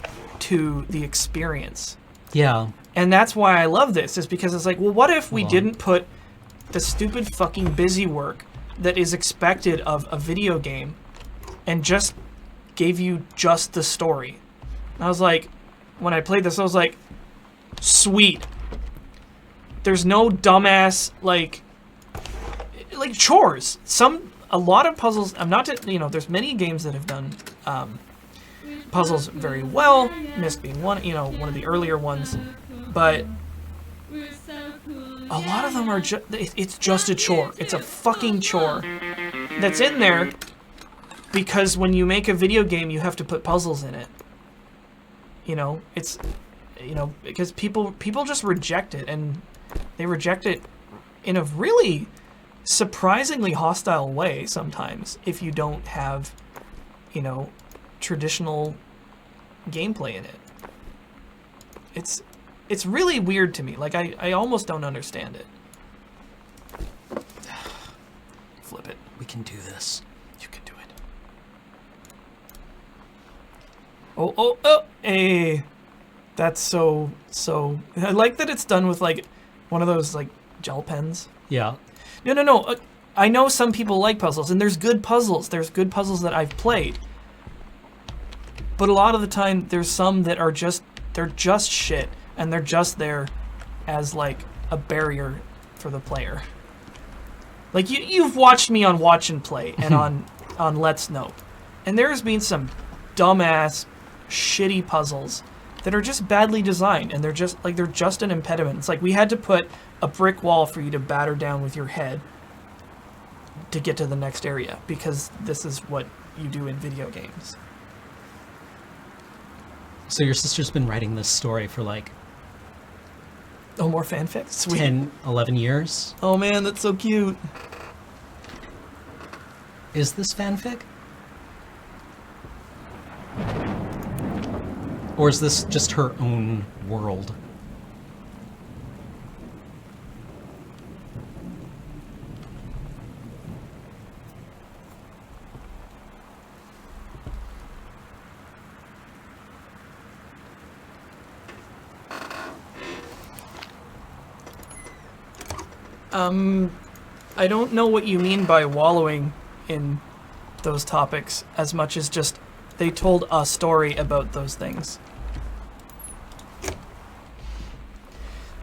to the experience. Yeah. And that's why I love this, is because it's like, well, what if we didn't put the stupid fucking busy work that is expected of a video game and just gave you just the story? And I was like, when I played this, I was like, sweet. There's no dumbass, like chores. A lot of puzzles, there's many games that have done puzzles very well, Myst being one of the earlier ones, but a lot of them are it's just a chore. It's a fucking chore that's in there because when you make a video game, you have to put puzzles in it. It's, because people just reject it, and they reject it in a really surprisingly hostile way sometimes if you don't have, traditional gameplay in it. It's really weird to me. Like, I almost don't understand it. Flip it. We can do this. You can do it. Oh, hey. That's so... I like that it's done with, like, one of those, like, gel pens. Yeah. No. I know some people like puzzles, and there's good puzzles. There's good puzzles that I've played. But a lot of the time, there's some that are they're just shit, and they're just there as, like, a barrier for the player. Like, you've watched me on Watch and Play and on Let's Know, and there's been some dumbass, shitty puzzles that are just badly designed, and they're just an impediment. It's like we had to put a brick wall for you to batter down with your head to get to the next area, because this is what you do in video games. So your sister's been writing this story for like... Oh, more fanfic? Sweet. 10, 11 years? Oh man, that's so cute. Is this fanfic? Or is this just her own world? I don't know what you mean by wallowing in those topics as much as just they told a story about those things.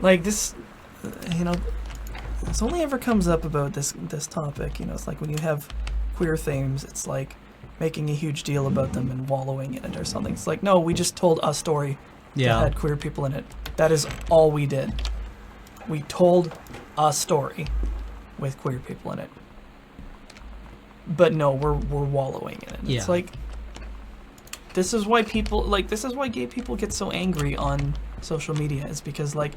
Like this, this only ever comes up about this topic. It's like when you have queer themes, it's like making a huge deal about them and wallowing in it or something. It's like, no, we just told a story that had queer people in it. That is all we did. We told a story with queer people in it. But no, we're wallowing in it. Yeah. It's like, this is why gay people get so angry on social media, is because, like,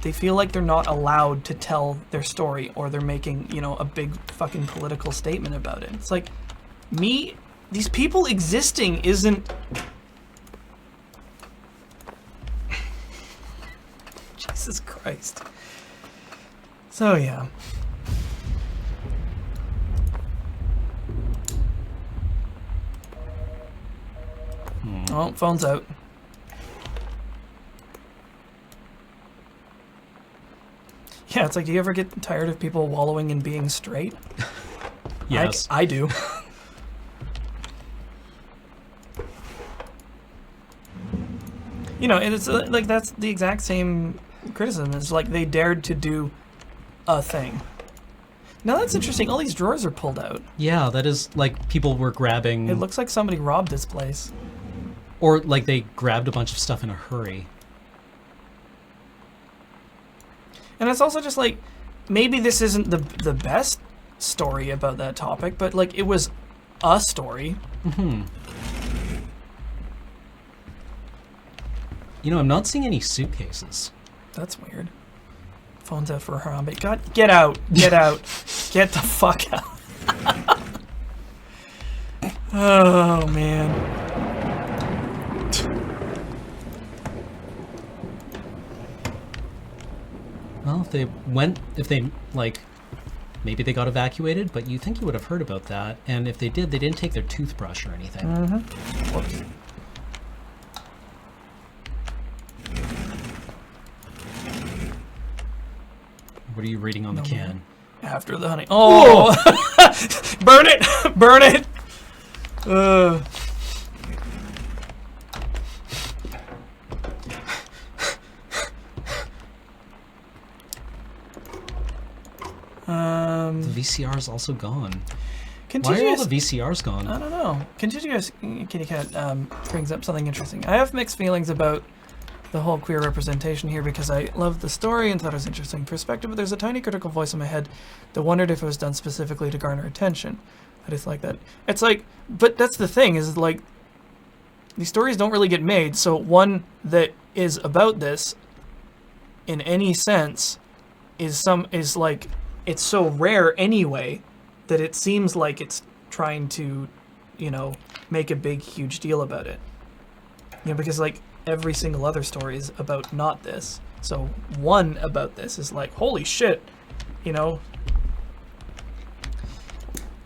they feel like they're not allowed to tell their story, or they're making, a big fucking political statement about it. It's like, these people existing isn't... Jesus Christ. So, yeah. Oh, phone's out. Yeah, it's like, do you ever get tired of people wallowing in being straight? Yes. I do. You know, and it's like that's the exact same criticism. It's like they dared to do a thing. Now that's interesting. All these drawers are pulled out. Yeah, that is like people were grabbing, It looks like somebody robbed this place. or like they grabbed a bunch of stuff in a hurry. And it's also just like, maybe this isn't the best story about that topic, but like it was a story. You know, I'm not seeing any suitcases. That's weird. Phone's out for Harambe. God, get out. Get out. Get the fuck out. Oh, man. Well, if they, like, maybe they got evacuated, but you think you would have heard about that. And if they did, they didn't take their toothbrush or anything. Whoops. What are you reading on the can? After the honey. Oh! Burn it! Burn it! The VCR is also gone. Why Contiguous. are all the VCRs gone? I don't know. Contiguous Kitty Cat brings up something interesting. I have mixed feelings about the whole queer representation here because I loved the story and thought it was interesting perspective, but there's a tiny critical voice in my head that wondered if it was done specifically to garner attention. I just like that. It's like, but that's the thing, is like, these stories don't really get made, so one that is about this, in any sense, is like, it's so rare anyway, that it seems like it's trying to, you know, make a big, huge deal about it. You know, because like, every single other story is about not this. So one about this is like, holy shit, you know.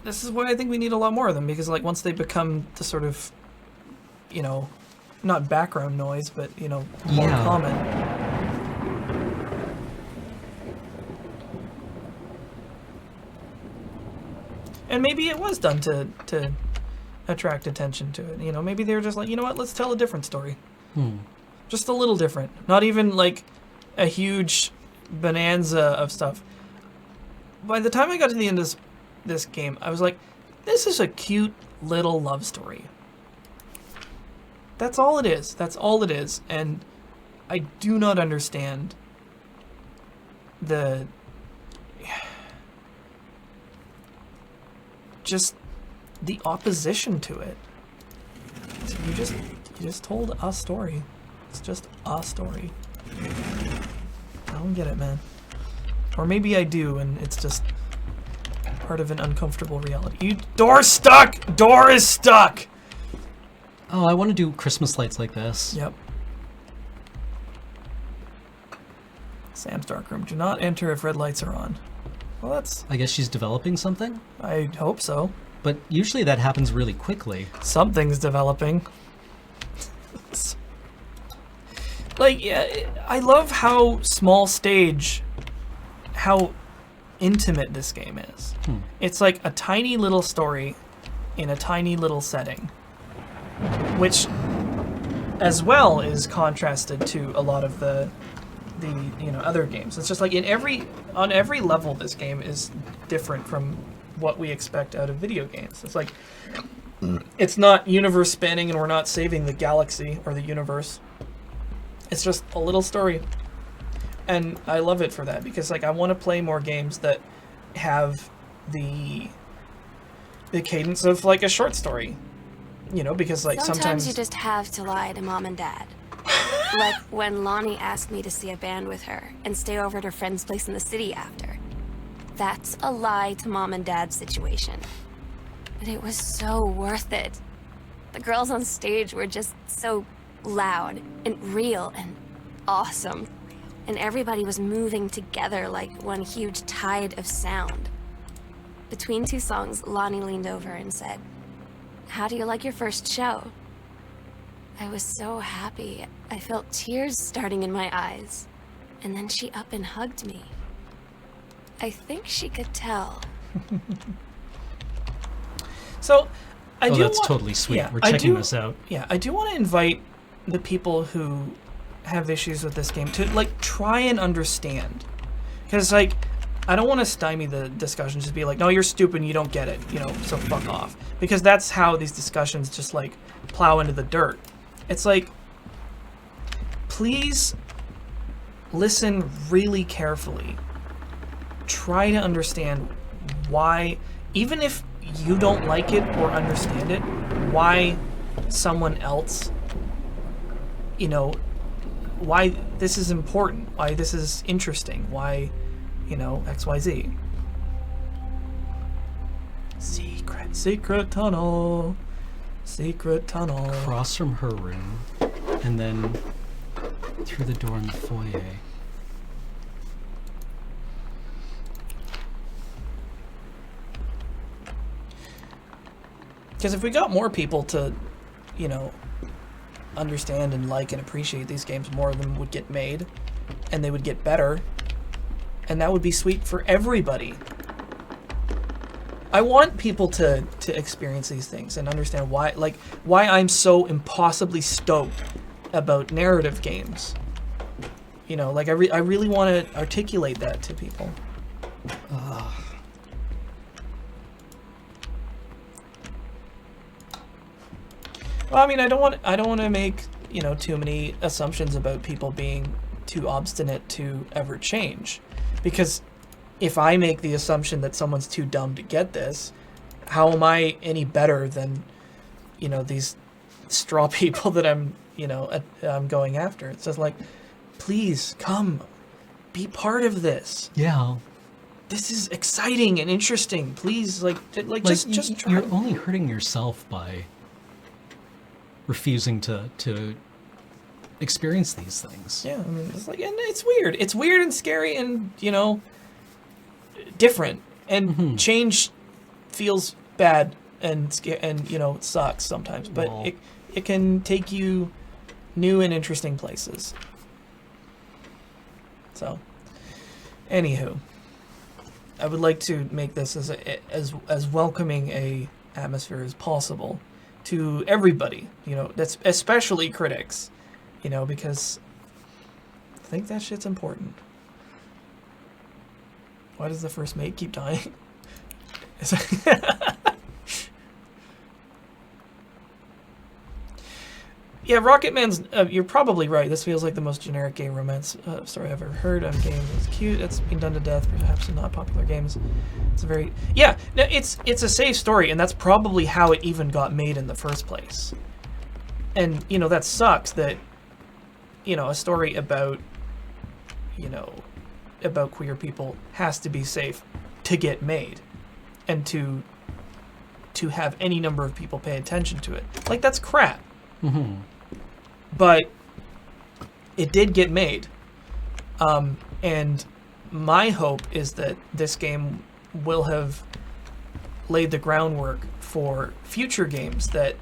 This is why I think we need a lot more of them, because like once they become the sort of, you know, not background noise, but you know, more Yeah. common. And maybe it was done to attract attention to it. You know, maybe they were just like, you know what, let's tell a different story. Just a little different. Not even like a huge bonanza of stuff. By the time I got to the end of this game, I was like, this is a cute little love story. That's all it is. That's all it is. And I do not understand the... just the opposition to it. So you just told a story. It's just a story. I don't get it, man. Or maybe I do, and it's just part of an uncomfortable reality. Door's stuck! Door is stuck! Oh, I want to do Christmas lights like this. Yep. Sam's dark room. Do not enter if red lights are on. Well, that's... I guess she's developing something? I hope so. But usually that happens really quickly. Something's developing. Like, yeah, I love how small stage, how intimate this game is. It's like a tiny little story in a tiny little setting, which as well is contrasted to a lot of the you know, other games. It's just like on every level this game is different from what we expect out of video games. It's like, it's not universe spanning and we're not saving the galaxy or the universe. It's just a little story. And I love it for that, because like I want to play more games that have the cadence of like a short story. You know, because like Sometimes you just have to lie to Mom and Dad. Like when Lonnie asked me to see a band with her and stay over at her friend's place in the city after. That's a lie to Mom and Dad situation. But it was so worth it. The girls on stage were just so loud and real and awesome. And everybody was moving together like one huge tide of sound. Between two songs, Lonnie leaned over and said, "How do you like your first show?" I was so happy. I felt tears starting in my eyes. And then she up and hugged me. I think she could tell. So, I do that's want- totally sweet. yeah, We're I checking do- this out. Yeah, I do want to invite the people who have issues with this game to like try and understand, because like I don't want to stymie the discussion, just be like, no, you're stupid, you don't get it, you know, so fuck off, because that's how these discussions just like plow into the dirt. It's like, please listen really carefully, try to understand why, even if you don't like it or understand it, why someone else, you know, why this is important, why this is interesting, why, you know, XYZ. Secret tunnel. Secret tunnel. Across from her room, and then through the door in the foyer. Because if we got more people to, you know, understand and like and appreciate these games, more of them would get made, and they would get better, and that would be sweet for everybody. I want people to experience these things and understand why I'm so impossibly stoked about narrative games. You know, like I really want to articulate that to people. Well, I mean, I don't want to make, you know, too many assumptions about people being too obstinate to ever change, because if I make the assumption that someone's too dumb to get this, how am I any better than, you know, these straw people that I'm going after? It's just like, please come, be part of this. Yeah. This is exciting and interesting. Please, just try. You're only hurting yourself by refusing to experience these things. Yeah, I mean, it's like, and it's weird. It's weird and scary and, you know, different. And change feels bad and you know, it sucks sometimes. But Well. it can take you new and interesting places. So, anywho, I would like to make this as welcoming a atmosphere as possible to everybody, you know, that's especially critics, you know, because I think that shit's important. Why does the first mate keep dying? Yeah, Rocket Man's, you're probably right. This feels like the most generic gay romance story I've ever heard of games. It's cute, it's been done to death, perhaps in not popular games. It's a very, yeah, no, it's a safe story, and that's probably how it even got made in the first place. And, you know, that sucks that, you know, a story about, you know, about queer people has to be safe to get made and to have any number of people pay attention to it. Like, that's crap. Mm-hmm. But it did get made. And my hope is that this game will have laid the groundwork for future games that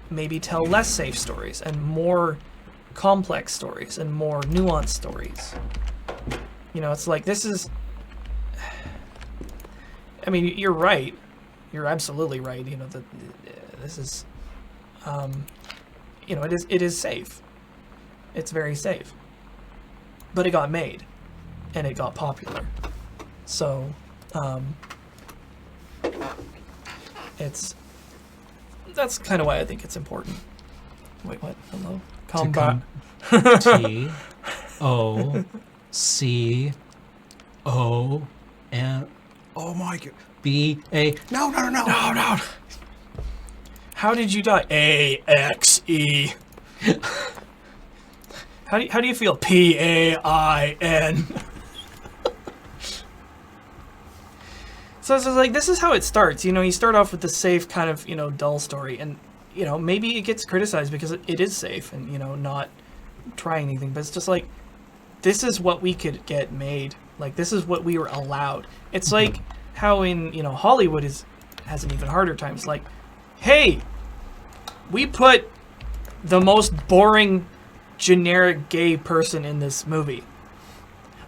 maybe tell less safe stories and more complex stories and more nuanced stories. You know, it's like, this is... I mean, you're right. You're absolutely right. You know, this is... you know, it is safe. It's very safe. But it got made. And it got popular. So, that's kind of why I think it's important. Wait, what? Hello? Combat. T-O-C-O and oh my god. B-A. No. No. How did you die? A-X-E. How do you feel? P-A-I-N. So it's like, this is how it starts. You know, you start off with the safe kind of, you know, dull story, and, you know, maybe it gets criticized because it is safe and, you know, not trying anything, but it's just like, this is what we could get made. Like, this is what we were allowed. It's like how in, you know, Hollywood has an even harder time. It's like, hey, we put the most boring, generic gay person in this movie,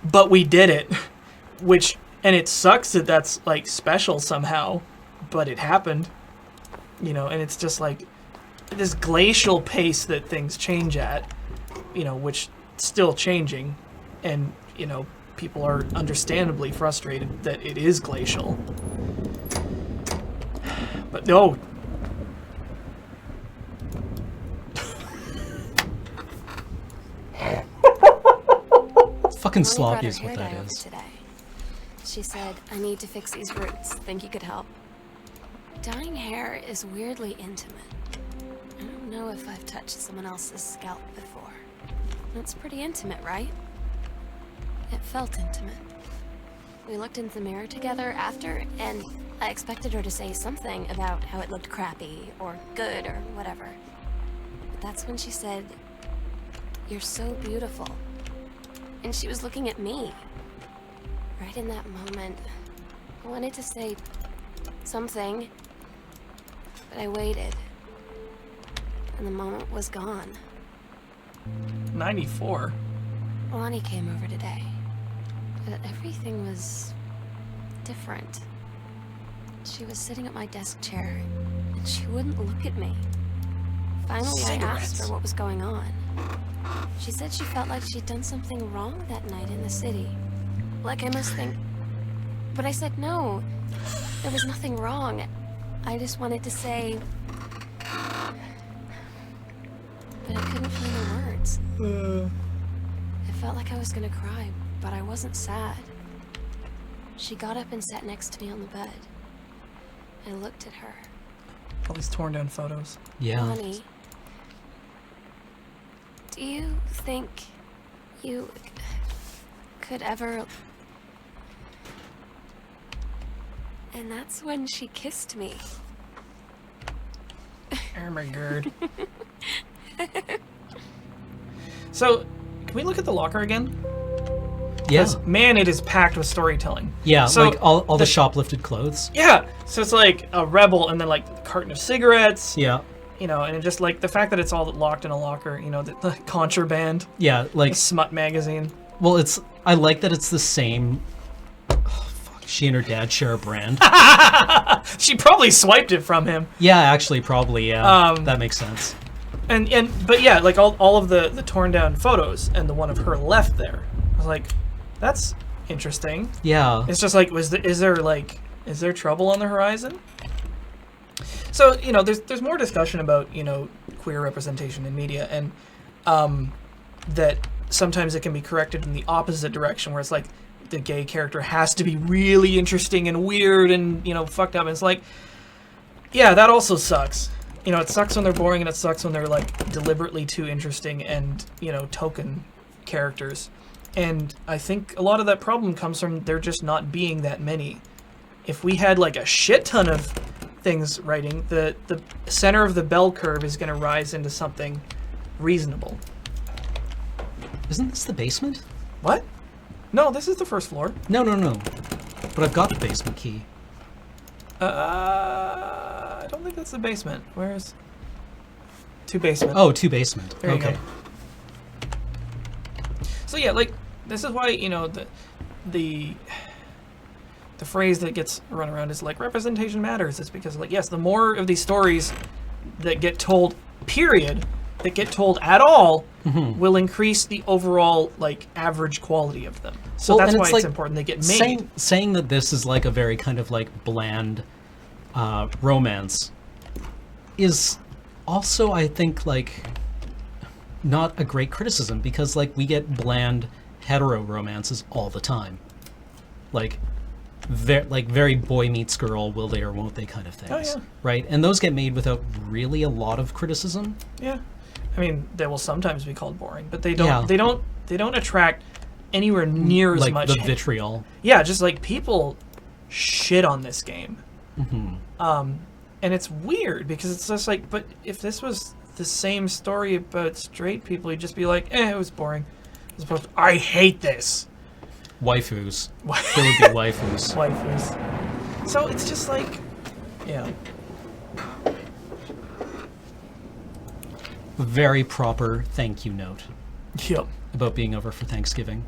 but we did it. and it sucks that that's like special somehow, but it happened, you know, and it's just like this glacial pace that things change at, you know, which still changing, and, you know, people are understandably frustrated that it is glacial. But no. Fucking Mommy brought sloppy her is what hair that dye over is. today. She said, I need to fix these roots. Think you could help? Dyeing hair is weirdly intimate. I don't know if I've touched someone else's scalp before. It's pretty intimate, right? It felt intimate. We looked in the mirror together after, and I expected her to say something about how it looked crappy or good or whatever. But that's when she said, "You're so beautiful." And she was looking at me. Right in that moment, I wanted to say something, but I waited. And the moment was gone. 94. Lonnie came over today, but everything was different. She was sitting at my desk chair, and she wouldn't look at me. Finally, I asked her what was going on. She said she felt like she'd done something wrong that night in the city. Like I must think... But I said no. There was nothing wrong. I just wanted to say... But I couldn't find the words. I felt like I was gonna cry, but I wasn't sad. She got up and sat next to me on the bed. I looked at her. All these torn down photos. Yeah. Lonnie, do you think you could ever... And that's when she kissed me. Oh my god. So, can we look at the locker again? Yeah. 'Cause, man, it is packed with storytelling. Yeah, So like all the shoplifted clothes. Yeah, so it's like a rebel and then like a carton of cigarettes, Yeah. you know, and it just like the fact that it's all locked in a locker, you know, the contraband, Yeah, like, the smut magazine. well, I like that it's the same. Oh, fuck. She and her dad share a brand. She probably swiped it from him. Yeah, actually, probably, yeah. That makes sense. But yeah, like all of the torn down photos and the one of her left there. I was like, that's interesting. Yeah. It's just like, is there trouble on the horizon? So, you know, there's more discussion about, you know, queer representation in media, and that sometimes it can be corrected in the opposite direction, where it's like the gay character has to be really interesting and weird and, you know, fucked up. And it's like, yeah, that also sucks. You know, it sucks when they're boring, and it sucks when they're like deliberately too interesting and, you know, token characters. And I think a lot of that problem comes from there just not being that many. If we had like a shit ton of things writing, the center of the bell curve is going to rise into something reasonable. Isn't this the basement? What? No, this is the first floor. No. But I've got the basement key. I don't think that's the basement. Where's... to basement. Oh, to basement. There you Okay. go. So yeah, like, this is why, you know, the phrase that gets run around is like representation matters. It's because, like, yes, the more of these stories that get told, period, that get told at all, will increase the overall like average quality of them. So Well, that's and why it's it's like important they get made. saying that this is like a very kind of like bland romance is also, I think, like not a great criticism, because like we get bland hetero romances all the time, like very boy meets girl, will they or won't they kind of things. Oh, yeah. Right? And those get made without really a lot of criticism. Yeah, I mean, they will sometimes be called boring, but they don't. Yeah. They don't attract anywhere near as Like much. the vitriol. Yeah, just like people shit on this game. And it's weird because it's just like, but if this was the same story about straight people, you'd just be like, it was boring. As opposed to, I hate this. Waifus. There would be waifus. Waifus. So it's just like, yeah. Very proper thank you note Yep. about being over for Thanksgiving.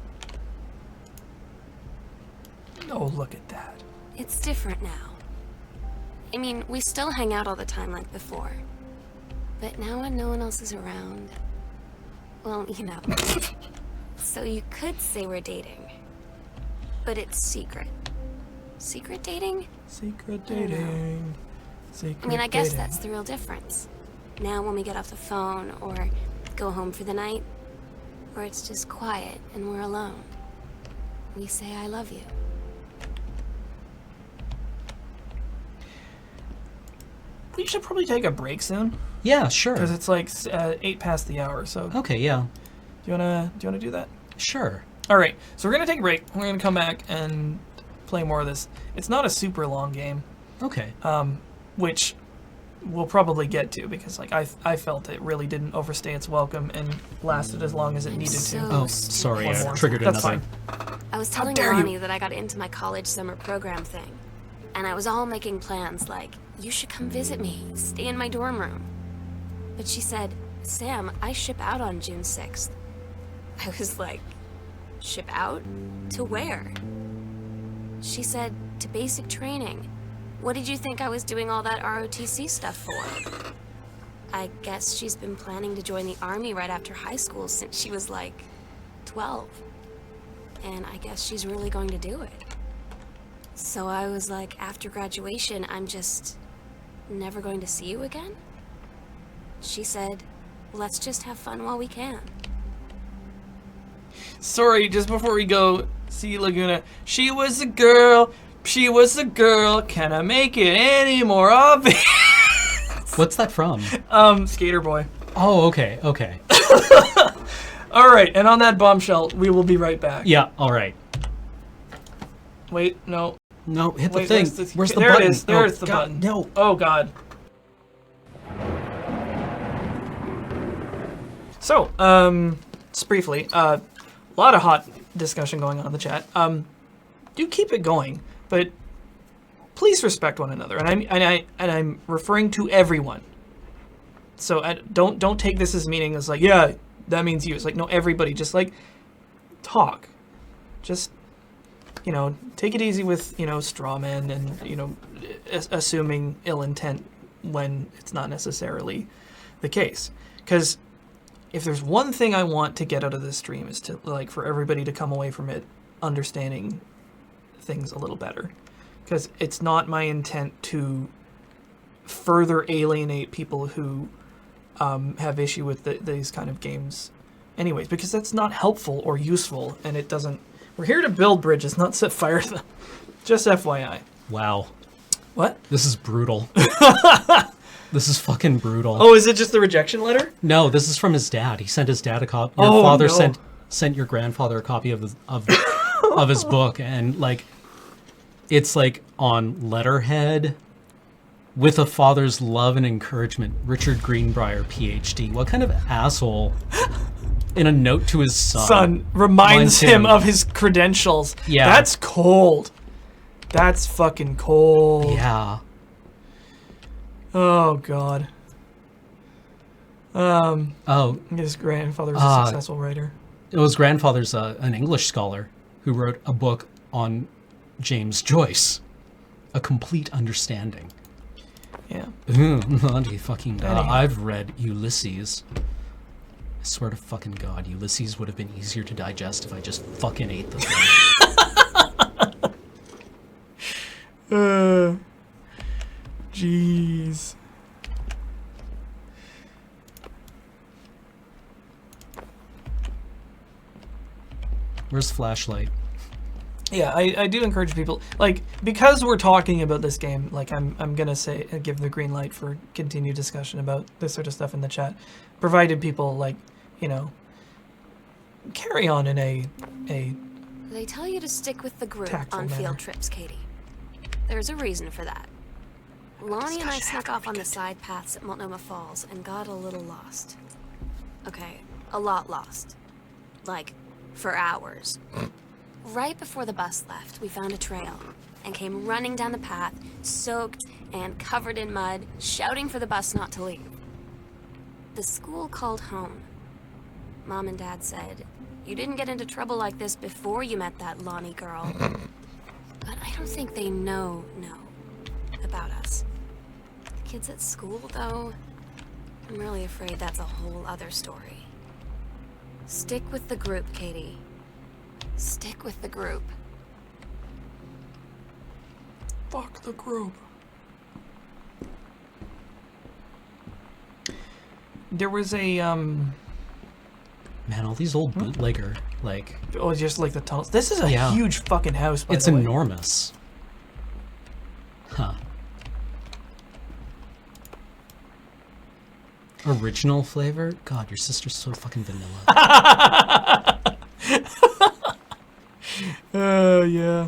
look at that. It's different now. I mean, we still hang out all the time like before. But now when no one else is around, well, you know. So you could say we're dating. But it's secret. Secret dating? Secret I don't know. dating. Secret I mean, I guess dating. that's the real difference. Now when we get off the phone or go home for the night, or it's just quiet and we're alone, we say I love you. We should probably take a break soon Yeah, sure. because it's like 8 past the hour. So Okay, yeah. do you wanna do that? Sure. All right. So we're gonna take a break. We're gonna come back and play more of this. It's not a super long game, Okay. which we'll probably get to because like I felt it really didn't overstay its welcome and lasted as long as it needed so- to. Oh, stupid. sorry, One I more. triggered That's another. fine. I was telling dare you. Lonnie that I got into my college summer program thing. And I was all making plans like, you should come visit me, stay in my dorm room. But she said, Sam, I ship out on June 6th. I was like, ship out? To where? She said, to basic training. What did you think I was doing all that ROTC stuff for? I guess she's been planning to join the army right after high school since she was like 12. And I guess she's really going to do it. So I was like, after graduation, I'm just never going to see you again? She said, let's just have fun while we can. Sorry, just before we go, see Laguna. She was a girl. She was a girl. Can I make it any more obvious? What's that from? Skater Boy. Oh, okay, okay. All right, and on that bombshell, we will be right back. Yeah, all right. Wait, no. No, hit the Wait, thing. Where's the there button? it is. There's Oh, the God, button. No. Oh God. So, just briefly, a lot of hot discussion going on in the chat. Do keep it going, but please respect one another, and I'm referring to everyone. So don't take this as meaning as like, yeah, that means you. It's like, no, everybody. Just like talk. Just, you know, take it easy with, you know, straw men and, you know, assuming ill intent when it's not necessarily the case. Because if there's one thing I want to get out of this stream is to, like, for everybody to come away from it understanding things a little better. Because it's not my intent to further alienate people who have issue with these kind of games anyways, because that's not helpful or useful, and it doesn't... We're here to build bridges, not set fire to them. Just FYI. Wow. What? This is brutal. This is fucking brutal. Oh, is it just the rejection letter? No, this is from his dad. He sent his dad a copy. Your Oh, father no. sent your grandfather a copy of of his book, and like, it's like on letterhead, with a father's love and encouragement, Richard Greenbrier, PhD. What kind of asshole? In a note to his Son reminds him of his credentials. Yeah. That's cold. That's fucking cold. Yeah. Oh, God. Oh, His grandfather was a successful writer. his grandfather's an English scholar who wrote a book on James Joyce, A Complete Understanding. Yeah. Bloody fucking Anyhow. I've read Ulysses. I swear to fucking God, Ulysses would have been easier to digest if I just fucking ate the thing. Jeez. Where's flashlight? Yeah, I do encourage people, like, because we're talking about this game, like, I'm gonna say, give the green light for continued discussion about this sort of stuff in the chat, provided people, like, you know, carry on in a They tell you to stick with the group Tactful on manner. field trips, Katie. There's a reason for that. Lonnie and I snuck off on the side paths at Multnomah Falls and got a little lost. Okay, a lot lost. Like, for hours. Right before the bus left, we found a trail and came running down the path, soaked and covered in mud, shouting for the bus not to leave. The school called home. Mom and Dad said, "You didn't get into trouble like this before you met that Lonnie girl." But I don't think they know about us. The kids at school, though, I'm really afraid that's a whole other story. Stick with the group, Katie. Stick with the group. Fuck the group. There was a Man, all these old bootlegger, like, oh, just like the tunnels. This is a Yeah. huge fucking house. By it's the way. enormous. Huh. Original flavor? God, your sister's so fucking vanilla. Yeah.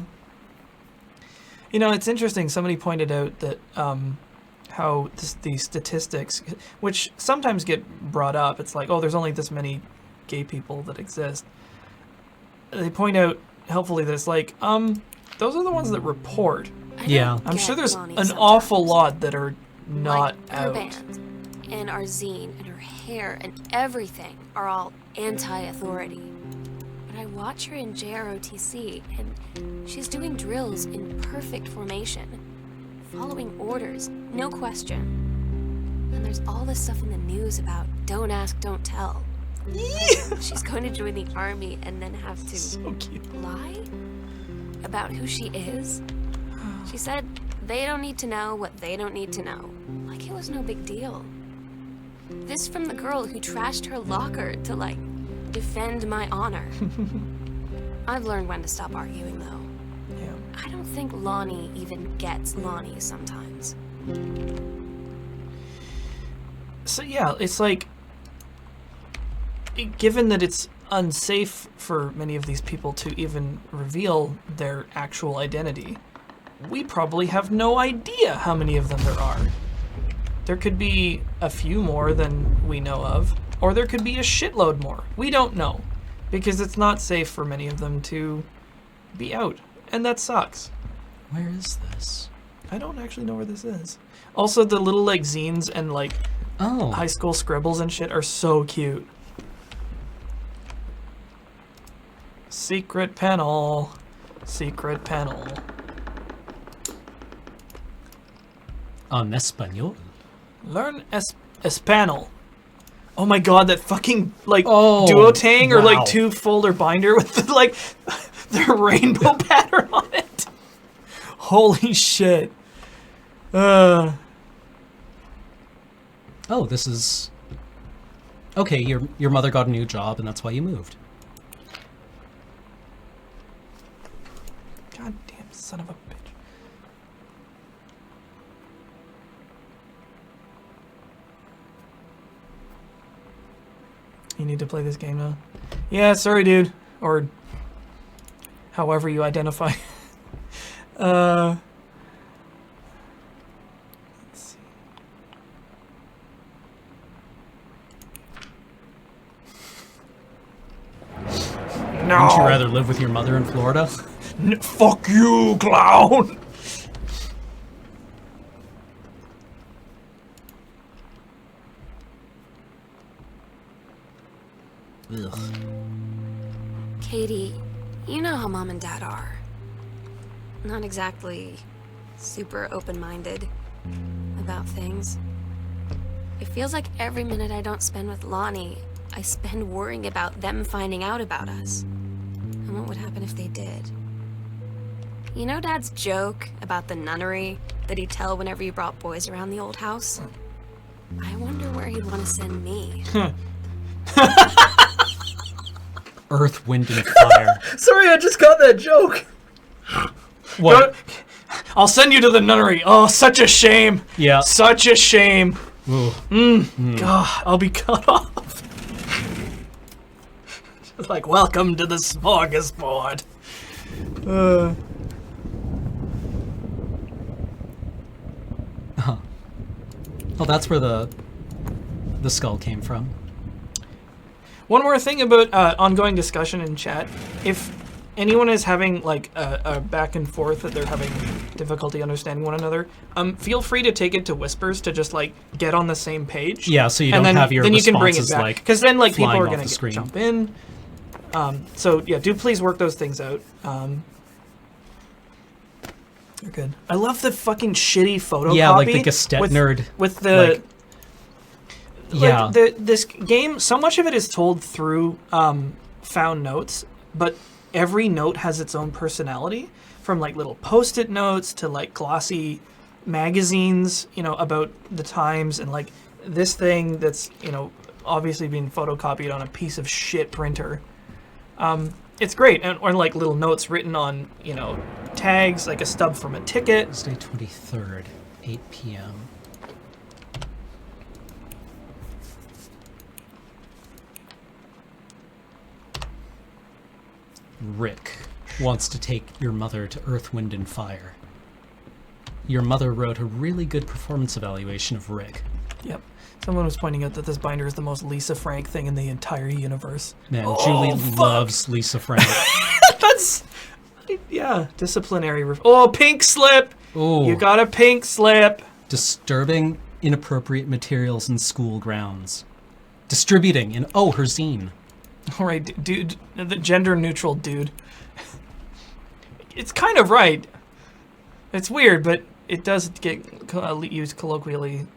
You know, it's interesting. Somebody pointed out that how the statistics, which sometimes get brought up, it's like, oh, there's only this many gay people that exist. They point out helpfully that it's like, those are the ones that report. I Yeah. don't I'm sure get there's Lonnie an sometimes. awful lot that are not like, her out. band and our zine and her hair and everything are all anti-authority. But I watch her in JROTC and she's doing drills in perfect formation, following orders, no question. And there's all this stuff in the news about don't ask, don't tell. She's going to join the army and then have to So cute. lie about who she is. She said they don't need to know what they don't need to know. Like it was no big deal. This from the girl who trashed her locker to, like, defend my honor. I've learned when to stop arguing, though. Yeah. I don't think Lonnie even gets Lonnie sometimes. So yeah, it's like, given that it's unsafe for many of these people to even reveal their actual identity, we probably have no idea how many of them there are. There could be a few more than we know of, or there could be a shitload more. We don't know, because it's not safe for many of them to be out, and that sucks. Where is this? I don't actually know where this is. Also, the little like zines and like Oh. high school scribbles and shit are so cute. Secret panel. Secret panel. En español. Learn Espanol. Oh my god, that fucking like Oh, duotang or wow. like two folder binder with the like the rainbow pattern on it. Holy shit. Oh, this is... Okay, your mother got a new job and that's why you moved. God damn son of a bitch. You need to play this game now? Yeah, sorry, dude. Or however you identify. Let's see. No. Wouldn't you rather live with your mother in Florida? Fuck you, clown! Ugh. Katie, you know how Mom and Dad are. Not exactly super open-minded about things. It feels like every minute I don't spend with Lonnie, I spend worrying about them finding out about us. And what would happen if they did? You know Dad's joke about the nunnery that he'd tell whenever he brought boys around the old house? I wonder where he'd want to send me. Earth, wind, and fire. Sorry, I just got that joke. What? I'll send you to the nunnery. Oh, such a shame. Yeah. Such a shame. Ooh. God, I'll be cut off. Just like, welcome to the smorgasbord. Well, that's where the skull came from. One more thing about ongoing discussion in chat. If anyone is having like a back and forth that they're having difficulty understanding one another, feel free to take it to whispers to just like get on the same page. Yeah, so you and don't then, have your then you can bring it responses, back like, because then like people flying are off gonna the screen. jump in. So yeah, do please work those things out. They're good. I love the fucking shitty photocopy. Yeah, like the Gestet nerd. With the... yeah. This game, so much of it is told through found notes, but every note has its own personality, from like little post-it notes to like glossy magazines, you know, about the times, and like this thing that's, you know, obviously being photocopied on a piece of shit printer. It's great, or like little notes written on, you know, tags, like a stub from a ticket. Wednesday 23rd, 8 p.m. Rick wants to take your mother to Earth, Wind, and Fire. Your mother wrote a really good performance evaluation of Rick. Yep. Someone was pointing out that this binder is the most Lisa Frank thing in the entire universe. Man, Julie loves Lisa Frank. That's... Yeah, disciplinary... Oh, pink slip! Ooh. You got a pink slip! Disturbing inappropriate materials in school grounds. Distributing in... Oh, her zine. All right, dude, the gender-neutral dude. It's kind of right. It's weird, but it does get used colloquially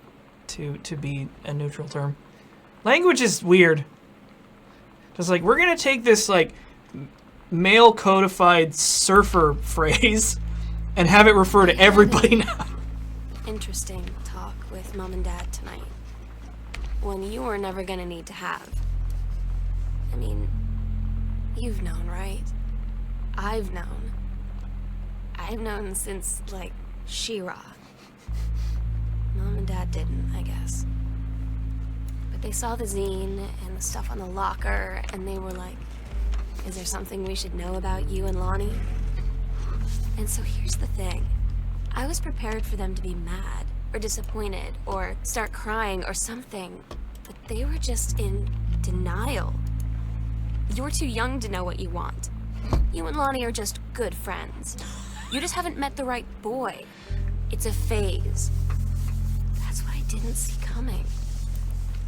to be a neutral term. Language is weird. Just like, we're gonna take this like male codified surfer phrase and have it refer to everybody now. Interesting talk with Mom and Dad tonight. One you were never gonna need to have. I mean, you've known, right? I've known. I've known since, like, She-Ra. Mom and Dad didn't, I guess. But they saw the zine and the stuff on the locker, and they were like, is there something we should know about you and Lonnie? And so here's the thing. I was prepared for them to be mad, or disappointed, or start crying, or something. But they were just in denial. You're too young to know what you want. You and Lonnie are just good friends. You just haven't met the right boy. It's a phase. That's what I didn't see coming.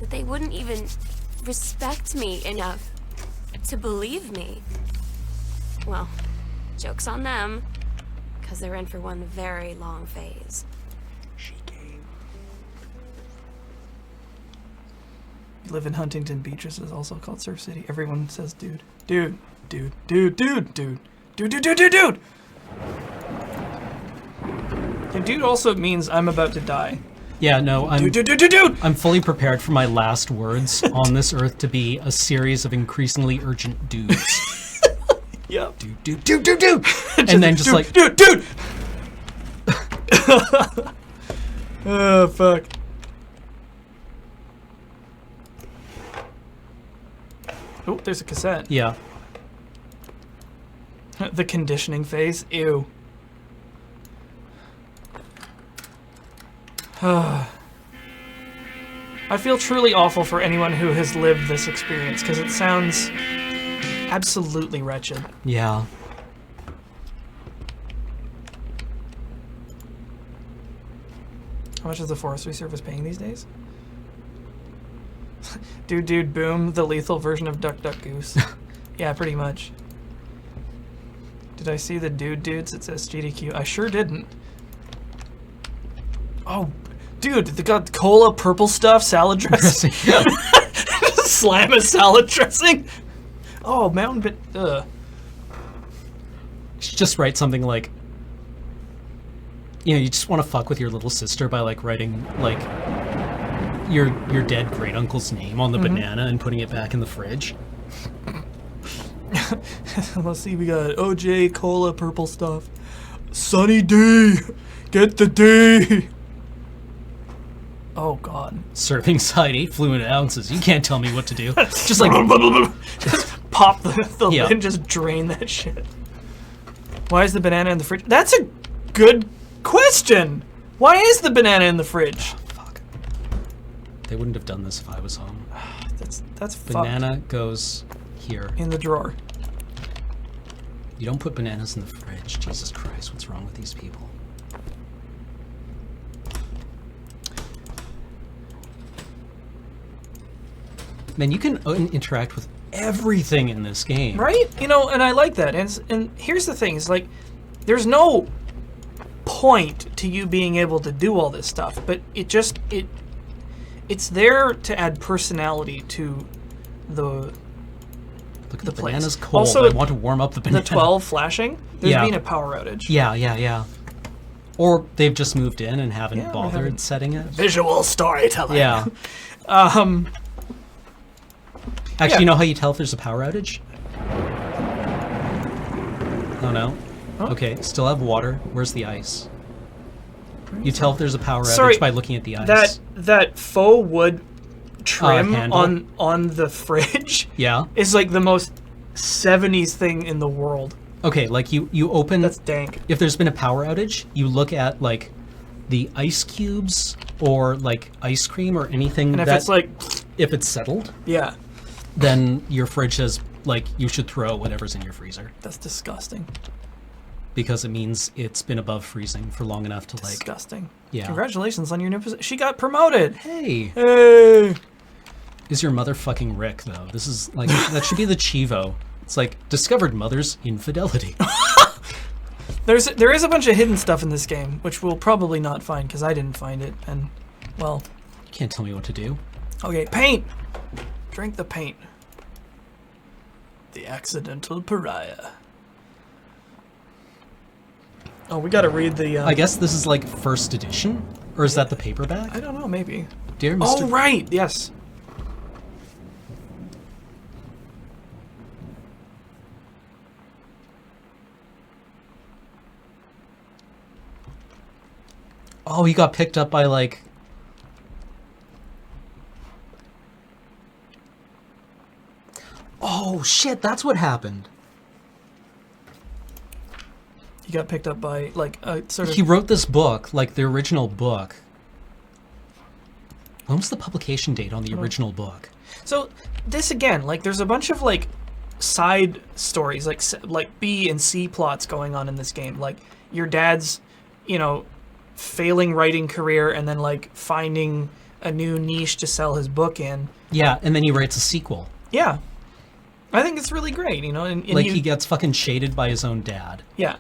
That they wouldn't even respect me enough to believe me. Well, joke's on them, because they're in for one very long phase. She came. Live in Huntington Beach is also called Surf City. Everyone says dude. Dude. Dude. Dude. Dude. Dude. Dude. Dude. Dude. Dude. Dude. And dude also means I'm about to die. Yeah, no, Dude. I'm fully prepared for my last words on this earth to be a series of increasingly urgent dudes. Yep. Dude. And then just like... Dude! Oh, fuck. Oh, there's a cassette. Yeah. The conditioning phase. Ew. I feel truly awful for anyone who has lived this experience, because it sounds absolutely wretched. Yeah. How much is the Forestry Service paying these days? Dude, boom, the lethal version of Duck, Duck, Goose. Yeah, pretty much. Did I see the dudes? It says GDQ. I sure didn't. Oh, dude, they got cola, purple stuff, salad dressing. Slam a salad dressing. Oh, mountain bit. Just write something like, you know, you just want to fuck with your little sister by like writing like your dead great uncle's name on the banana and putting it back in the fridge. Let's see, we got OJ, cola, purple stuff. Sunny D, get the D. Oh God. Serving side 8 fluid ounces. You can't tell me what to do. Just like just pop the Yeah. lid and just drain that shit. Why is the banana in the fridge? That's a good question. Why is the banana in the fridge? fuck. They wouldn't have done this if I was home. That's Banana goes here. fucked. In the drawer. You don't put bananas in the fridge. Jesus Christ, what's wrong with these people? Man, you can interact with everything in this game. Right? You know, and I like that. And here's the thing: is like, there's no point to you being able to do all this stuff, but it's there to add personality to the Look at the place. banana's cold. Also, I want to warm up the banana. the 12 flashing. There's Yeah. been a power outage. Yeah. Or they've just moved in and haven't Yeah, we're bothered having setting it. Visual storytelling. Yeah. Actually, Yeah. you know how you tell if there's a power outage? Oh no. Oh. Okay, still have water. Where's the ice? You tell if there's a power outage Sorry, by looking at the ice. That faux wood trim handle? on the fridge Yeah. is like the most 70s thing in the world. Okay, like you open. That's dank. If there's been a power outage, you look at like the ice cubes or like ice cream or anything And if that it's like, if it's settled, yeah, then your fridge has like you should throw whatever's in your freezer that's disgusting. because it means it's been above freezing for long enough to like. Disgusting. Yeah. Congratulations on your new position. She got promoted. Hey, Hey. is your mother fucking Rick though? This is like that should be the Chivo. It's like discovered mother's infidelity. There is a bunch of hidden stuff in this game, which we'll probably not find because I didn't find it. And, well, You can't tell me what to do. okay, paint. Drink the paint. The accidental pariah. Oh, we gotta read the. I guess this is like first edition, or is that the paperback? I don't know, maybe. Dear Mr. Oh, right. Yes. Oh, he got picked up by like. Oh shit! That's what happened. He got picked up by like a sort of. He wrote this book, like the original book. When was the publication date on the original book? So this again, like, there's a bunch of like side stories, like B and C plots going on in this game. Like your dad's, failing writing career, and then like finding a new niche to sell his book in. Yeah, and then he writes a sequel. Yeah, I think it's really great. And Like he gets fucking shaded by his own dad yeah,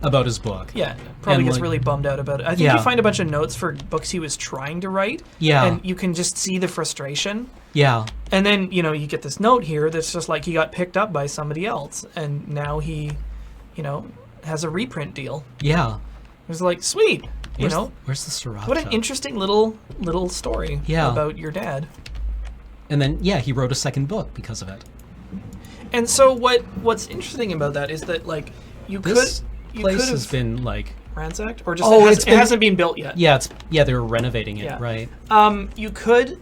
about his book. yeah, probably And, gets like- really bummed out about it. I think Yeah. you find a bunch of notes for books he was trying to write. Yeah. and you can just see the frustration. Yeah. And then, you get this note here that's just like he got picked up by somebody else, and now he, has a reprint deal. Yeah. It was like, sweet, Where's the sriracha? what an interesting little story Yeah. about your dad. And then yeah, he wrote a second book because of it. And so what's interesting about that is that like you This could place has have been like ransacked, or just Oh, it hasn't been built yet. yeah, they were renovating it, Yeah. right? You could,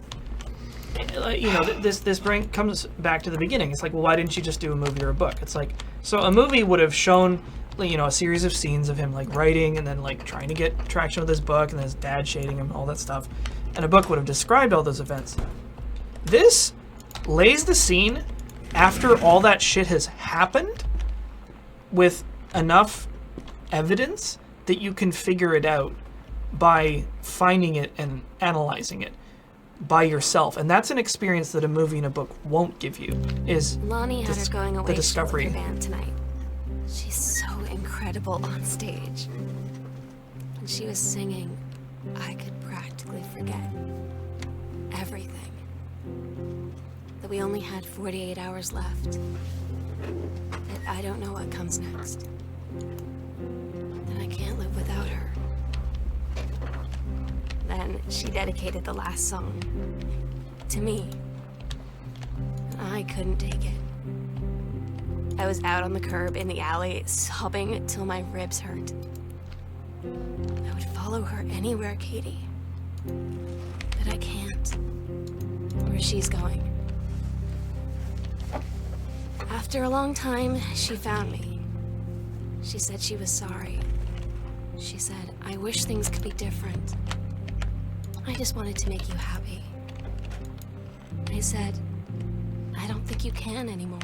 this comes back to the beginning. It's like, well, why didn't you just do a movie or a book? It's like, so a movie would have shown, a series of scenes of him like writing and then like trying to get traction with his book, and then his dad shading him, all that stuff, and a book would have described all those events. This lays the scene after all that shit has happened with enough evidence that you can figure it out by finding it and analyzing it by yourself. And that's an experience that a movie and a book won't give you, is Lonnie had her going away the show discovery. with her band tonight. She's so incredible on stage. When she was singing, I could practically forget everything. That we only had 48 hours left. That I don't know what comes next. That I can't live without her. Then she dedicated the last song to me. And I couldn't take it. I was out on the curb in the alley, sobbing till my ribs hurt. I would follow her anywhere, Katie. But I can't. Where she's going. After a long time, she found me. She said she was sorry. She said, I wish things could be different. I just wanted to make you happy. I said, I don't think you can anymore.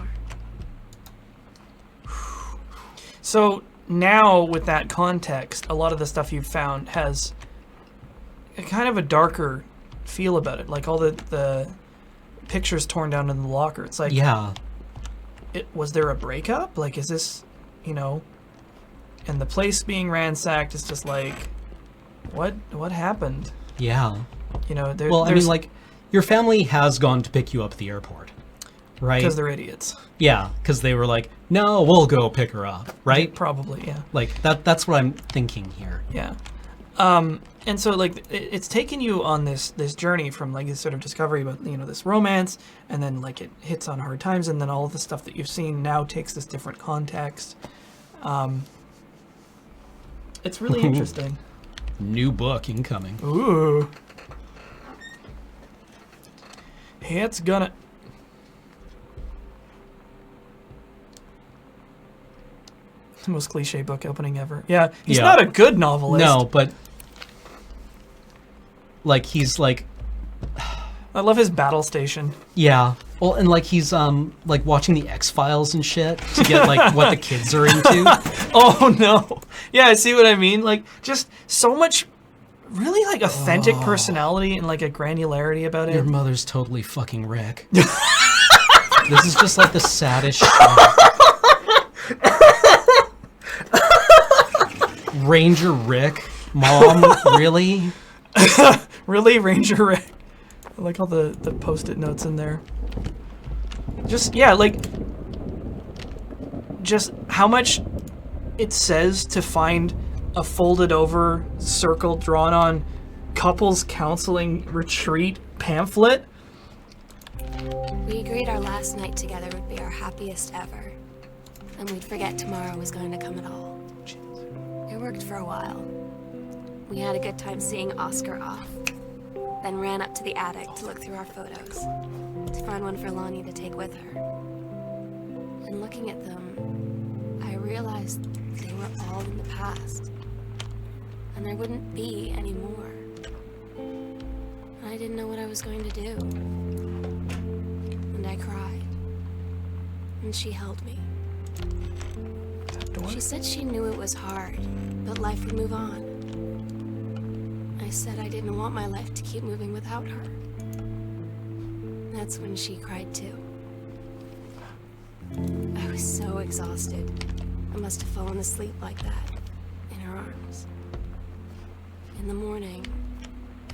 So now with that context, a lot of the stuff you've found has a kind of a darker feel about it. Like all the pictures torn down in the locker. It's like, Yeah. was there a breakup? Like, is this, and the place being ransacked is just like, what happened? Yeah. You know, Well, I mean, like, your family has gone to pick you up at the airport, right? because they're idiots. Yeah, because they were like, no, we'll go pick her up, right? Probably, yeah. Like, that's what I'm thinking here. Yeah. And so like it's taken you on this journey from like this sort of discovery about, you know, this romance, and then like it hits on hard times, and then all of the stuff that you've seen now takes this different context. It's really interesting. New book incoming. Ooh. It's gonna... The most cliche book opening ever. Yeah, he's Yeah. not a good novelist. No, but like he's like, I love his battle station. yeah. Well, and like he's like watching the X-Files and shit to get like what the kids are into. Oh no. Yeah, I see what I mean. Like just so much really like authentic personality and like a granularity about it. Your mother's totally fucking Rick. This is just like the saddest shit. Ranger Rick, Mom, really? Really, Ranger Rick? I like all the post-it notes in there. Just, yeah, like, just how much it says to find a folded over, circle drawn on couples counseling retreat pamphlet. We agreed our last night together would be our happiest ever, and we'd forget tomorrow was going to come at all. It worked for a while. We had a good time seeing Oscar off, then ran up to the attic to look through our photos, to find one for Lonnie to take with her. And looking at them, I realized they were all in the past, and there wouldn't be any more. And I didn't know what I was going to do. And I cried, and she held me. She said she knew it was hard, but life would move on. I said I didn't want my life to keep moving without her. That's when she cried too. I was so exhausted. I must have fallen asleep like that, in her arms. In the morning,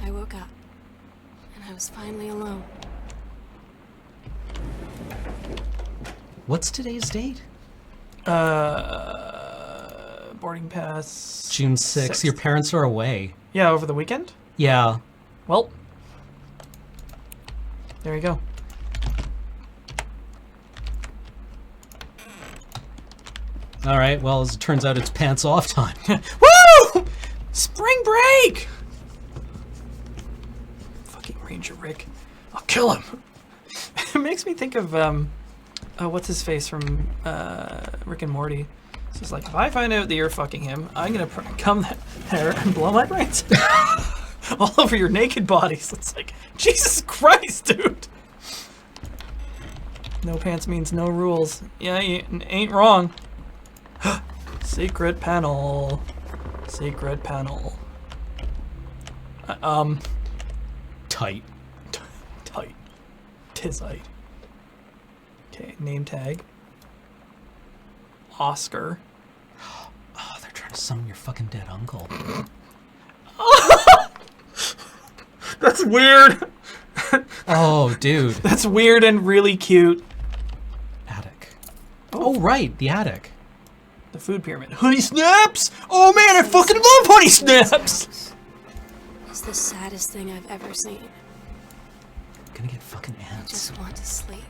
I woke up, and I was finally alone. What's today's date? Boarding pass. June 6th. Your parents are away. Yeah, over the weekend? Yeah. Well, there you go. All right. Well, as it turns out, it's pants off time. Woo! Spring break! Fucking Ranger Rick. I'll kill him. It makes me think of, what's his face from Rick and Morty. So it's like, if I find out that you're fucking him, I'm gonna come there and blow my brains all over your naked bodies. It's like, Jesus Christ, dude. No pants means no rules. Yeah, you ain't wrong. Secret panel. Secret panel. Tight. Tight. Tizite. Okay, name tag. Oscar. Oh, they're trying to summon your fucking dead uncle. That's weird. Oh, dude. That's weird and really cute. Attic. Oh, right. The attic. The food pyramid. Honey Snaps! Oh man, I fucking love Honey Snaps! It's the saddest thing I've ever seen. I'm gonna get fucking I ants. just want to sleep.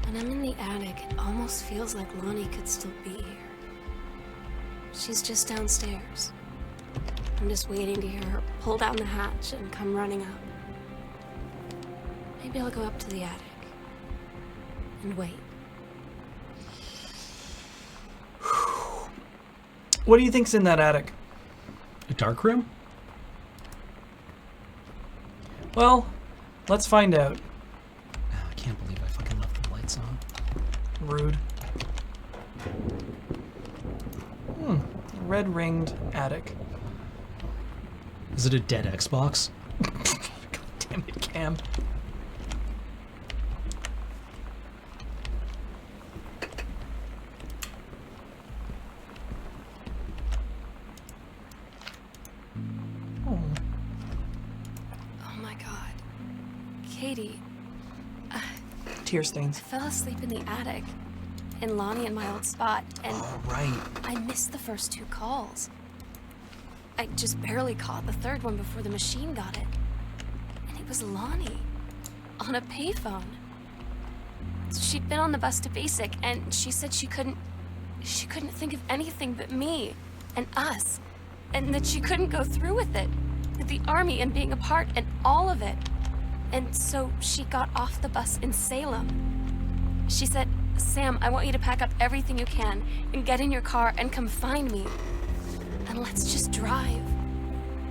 When I'm in the attic, it almost feels like Lonnie could still be here. She's just downstairs. I'm just waiting to hear her pull down the hatch and come running up. Maybe I'll go up to the attic and wait. What do you think's in that attic? A dark room? Well, let's find out. Oh, I can't believe I fucking left the lights on. Rude. Red ringed attic. Is it a dead Xbox? God damn it, Cam. tear I stains. fell asleep in the attic, in Lonnie and my old spot, and Oh, right. I missed the first 2 calls. I just barely caught the 3rd one before the machine got it. And it was Lonnie, on a payphone. She'd been on the bus to Basic, and she said she couldn't think of anything but me and us, and that she couldn't go through with it, with the army and being apart and all of it. And so she got off the bus in Salem. She said, "Sam, I want you to pack up everything you can and get in your car and come find me. And let's just drive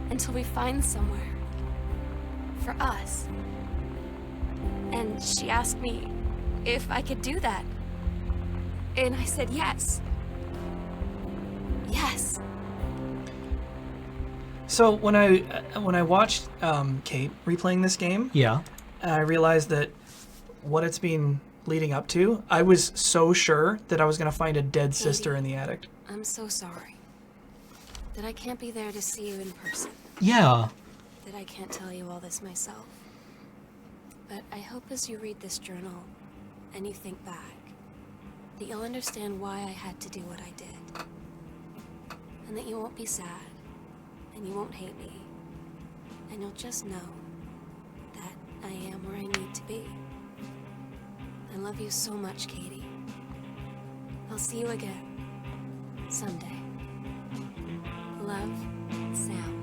until we find somewhere for us." And she asked me if I could do that. And I said yes. Yes. So when I watched Kate replaying this game, Yeah. I realized that what it's been leading up to, I was so sure that I was going to find a dead sister in the attic. I'm so sorry that I can't be there to see you in person, Yeah. that I can't tell you all this myself. But I hope as you read this journal and you think back, that you'll understand why I had to do what I did. And that you won't be sad, and you won't hate me, and you'll just know that I am where I need to be. I love you so much, Katie. I'll see you again someday. Love, Sam.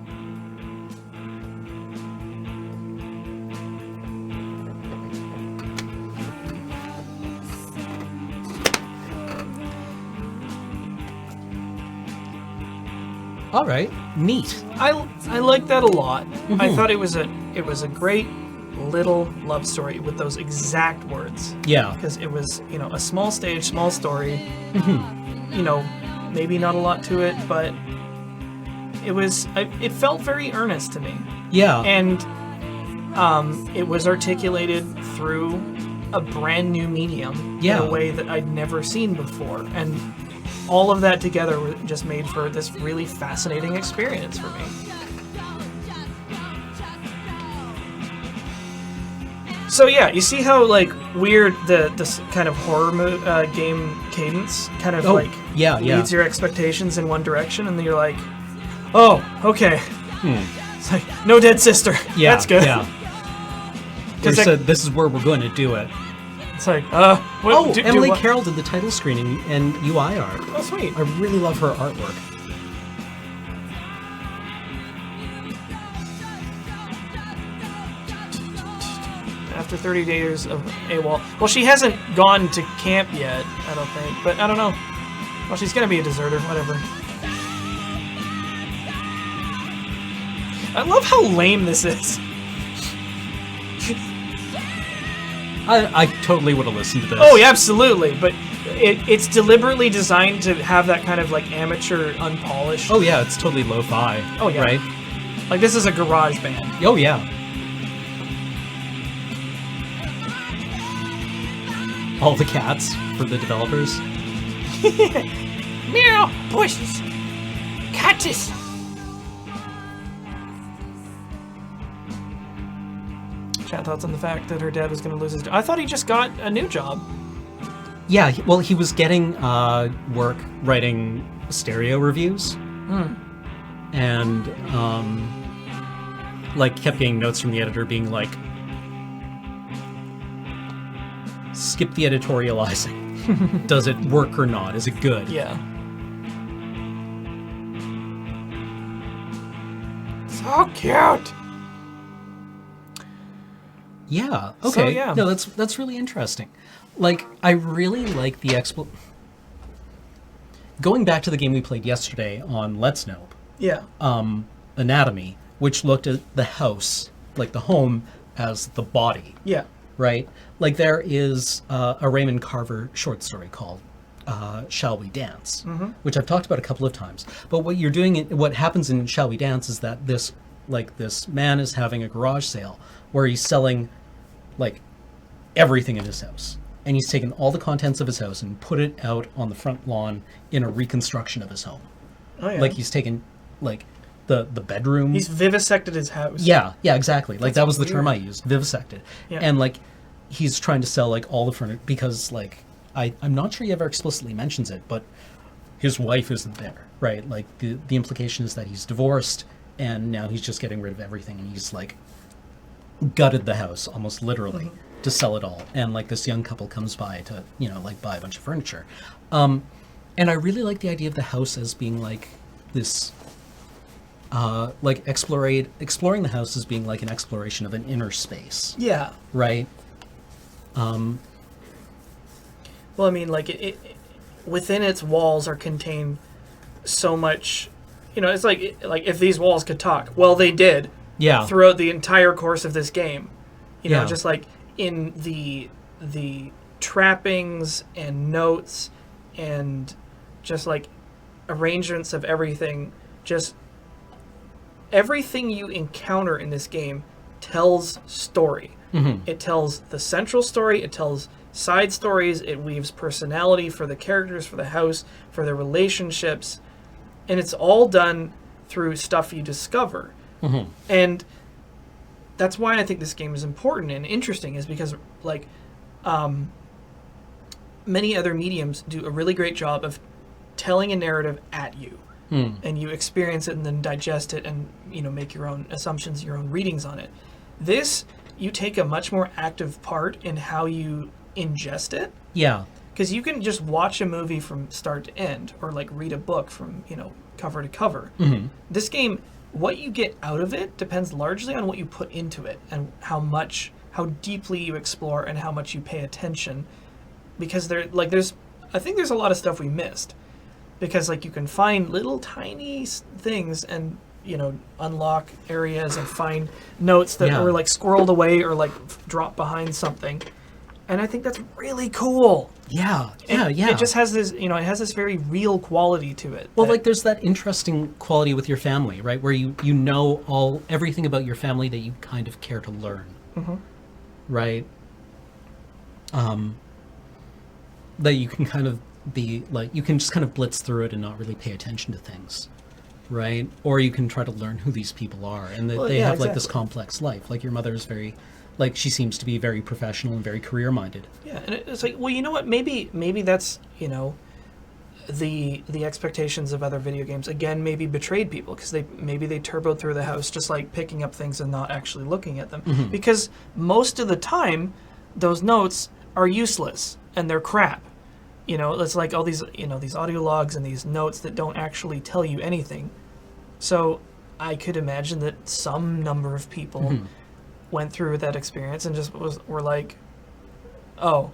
All right. Neat. I like that a lot. I thought it was a great little love story with those exact words. Yeah. Because it was, a small stage, small story. Maybe not a lot to it, but it felt very earnest to me. Yeah. And it was articulated through a brand new medium in a way that I'd never seen before. And all of that together just made for this really fascinating experience for me. So yeah, you see how weird this kind of horror game cadence kind of leads your expectations in one direction, and then you're like, oh, okay. It's like no dead sister. Yeah. That's good. Yeah. They said this is where we're going to do it. It's like, Emily Carroll did the title screening and UI art. Oh, sweet. I really love her artwork. After 30 days of AWOL. Well, she hasn't gone to camp yet, I don't think. But I don't know. Well, she's going to be a deserter, whatever. I love how lame this is. I totally would have listened to this. Oh, yeah, absolutely. But it's deliberately designed to have that kind of amateur, unpolished. Oh yeah, it's totally lo-fi. Oh, yeah. Right? Like this is a garage band. Oh yeah. All the cats for the developers. Meow, bushes, cactus. Chat thoughts on the fact that her dad was going to lose his job. I thought he just got a new job. Yeah, well, he was getting work writing stereo reviews. And kept getting notes from the editor being like, skip the editorializing. Does it work or not? Is it good? Yeah. So cute. Yeah. Okay. So, yeah. No, that's really interesting. I really like the going back to the game we played yesterday on Let's Nope. Yeah. Anatomy, which looked at the house, the home, as the body. Yeah. Right? There is a Raymond Carver short story called Shall We Dance, which I've talked about a couple of times. But what happens in Shall We Dance is that this man is having a garage sale where he's selling everything in his house. And he's taken all the contents of his house and put it out on the front lawn in a reconstruction of his home. Oh, yeah. He's taken the bedroom. He's vivisected his house. Yeah, exactly. That was the term I used, vivisected. Yeah. And he's trying to sell like all the furniture because like I'm not sure he ever explicitly mentions it, but his wife isn't there, right? Like the implication is that he's divorced and now he's just getting rid of everything, and he's like gutted the house almost literally to sell it all. And like this young couple comes by to, you know, like buy a bunch of furniture. And I really like the idea of the house as being like this like exploring the house as being like an exploration of an inner space. Yeah. Right? Well, I mean, like it within its walls are contained so much. You know, it's like if these walls could talk, well, they did. Yeah. Throughout the entire course of this game, you know, Yeah. just like in the trappings and notes and just like arrangements of everything, just everything you encounter in this game tells story. It tells the central story, it tells side stories, it weaves personality for the characters, for the house, for the relationships, and it's all done through stuff you discover. And that's why I think this game is important and interesting, is because like many other mediums do a really great job of telling a narrative at you. And you experience it and then digest it and, you know, make your own assumptions, your own readings on it. This, you take a much more active part in how you ingest it. Yeah. Because you can just watch a movie from start to end, or like read a book from, you know, cover to cover. This game, what you get out of it depends largely on what you put into it and how deeply you explore and how much you pay attention. Because I think there's a lot of stuff we missed. Because like you can find little tiny things and, you know, unlock areas and find notes that were like squirreled away or like dropped behind something. And I think that's really cool. Yeah. And it just has this, you know, it has this very real quality to it. Well, like there's that interesting quality with your family, right? Where you know everything about your family that you kind of care to learn. Right? That you can kind of be like, you can just kind of blitz through it and not really pay attention to things. Right? Or you can try to learn who these people are, and that they have like this complex life. Like your mother is very, like she seems to be very professional and very career minded. Yeah, and it's like, well, you know what? Maybe that's, you know, the expectations of other video games again maybe betrayed people because they turboed through the house just like picking up things and not actually looking at them, because most of the time those notes are useless and they're crap. You know, it's like all these, you know, these audio logs and these notes that don't actually tell you anything. So I could imagine that some number of people went through that experience and just were like, oh,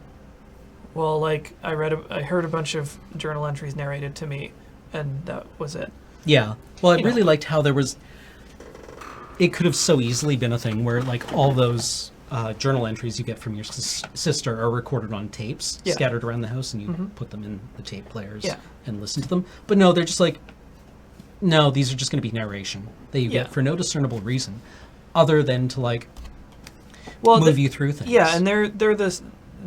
well, like I heard a bunch of journal entries narrated to me, and that was it. Yeah. Well, I really liked how it could have so easily been a thing where like all those journal entries you get from your sister are recorded on tapes scattered around the house, and you put them in the tape players and listen to them. But no, they're just like, no, these are just going to be narration that you get for no discernible reason other than to like move you through things. Yeah, and they're this.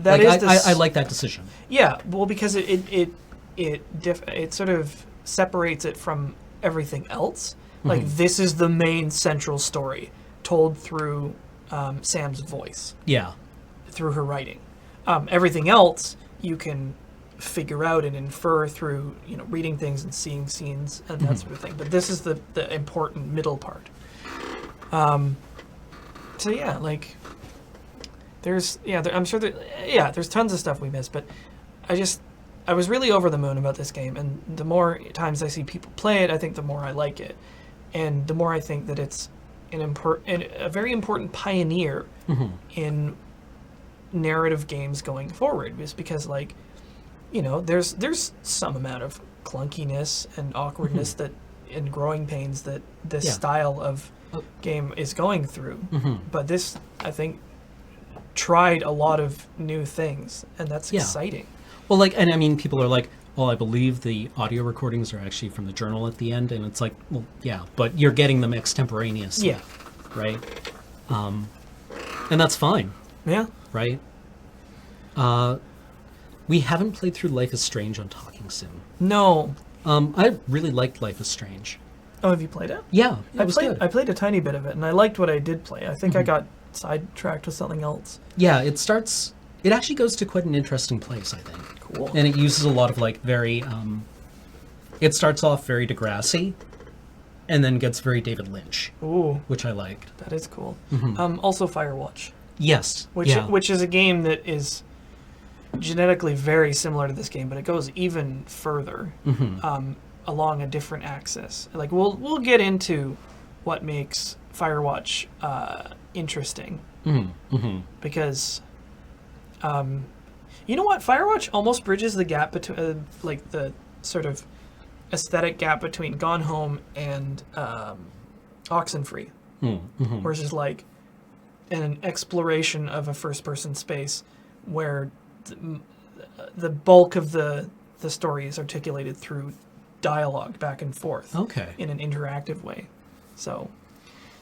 I like that decision. Yeah, well, because it sort of separates it from everything else. Like this is the main central story told through Sam's voice. Yeah. Through her writing. Everything else you can figure out and infer through, you know, reading things and seeing scenes and that sort of thing. But this is the important middle part. So yeah, like I'm sure there's tons of stuff we missed, but I was really over the moon about this game, and the more times I see people play it, I think the more I like it, and the more I think that it's a very important pioneer in narrative games going forward. Is because, like, you know, there's some amount of clunkiness and awkwardness that and growing pains that this style of game is going through. But this, I think, tried a lot of new things, and that's exciting. Well, like, and I mean, people are like, well, I believe the audio recordings are actually from the journal at the end, and it's like, well, yeah, but you're getting them extemporaneously. Yeah. Right? And that's fine. Yeah. Right? We haven't played through Life is Strange on Talking Sim. No. I really liked Life is Strange. Oh, have you played it? Yeah, it was good. I played a tiny bit of it, and I liked what I did play. I think I got sidetracked with something else. Yeah, it actually goes to quite an interesting place, I think. Cool. And it uses a lot of like very, it starts off very Degrassi and then gets very David Lynch, Ooh, which I liked. that is cool. Mm-hmm. Also Firewatch, Yes. which is a game that is genetically very similar to this game, but it goes even further along a different axis. Like we'll get into what makes Firewatch interesting because you know what, Firewatch almost bridges the gap between like the sort of aesthetic gap between Gone Home and Oxenfree, versus like an exploration of a first-person space where the bulk of the story is articulated through dialogue back and forth in an interactive way. So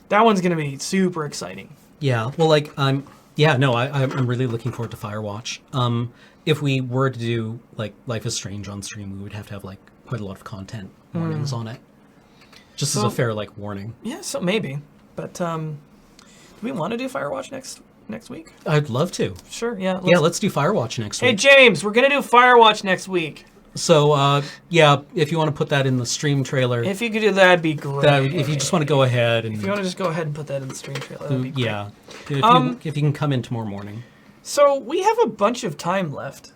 that one's going to be super exciting. Yeah. Well, like I'm really looking forward to Firewatch. If we were to do like Life is Strange on stream, we would have to have like quite a lot of content warnings on it. Just as a fair like warning. Yeah, so maybe. But do we want to do Firewatch next week? I'd love to. Sure, yeah. Let's do Firewatch next Hey week. James, we're going to do Firewatch next week. So, if you want to put that in the stream trailer, If you could do that, that'd be great. if you just want to go ahead and If you want to just go ahead and put that in the stream trailer, that'd be great. yeah, if you can come in tomorrow morning. So we have a bunch of time left.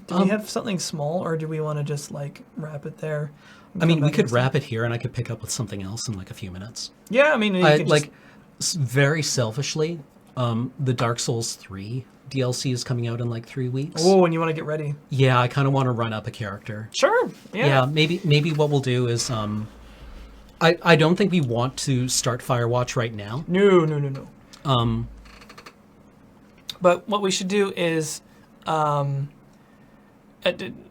Do we have something small, or do we want to just like wrap it there? and I mean, come we back could next wrap it here, and I could pick up with something else in like a few minutes. time? Yeah, I mean, you I can like very selfishly, the Dark Souls 3 DLC is coming out in like 3 weeks. Oh, and you want to get ready? Yeah, I kind of want to run up a character. Sure. Yeah, maybe what we'll do is I don't think we want to start Firewatch right now. No. But what we should do is,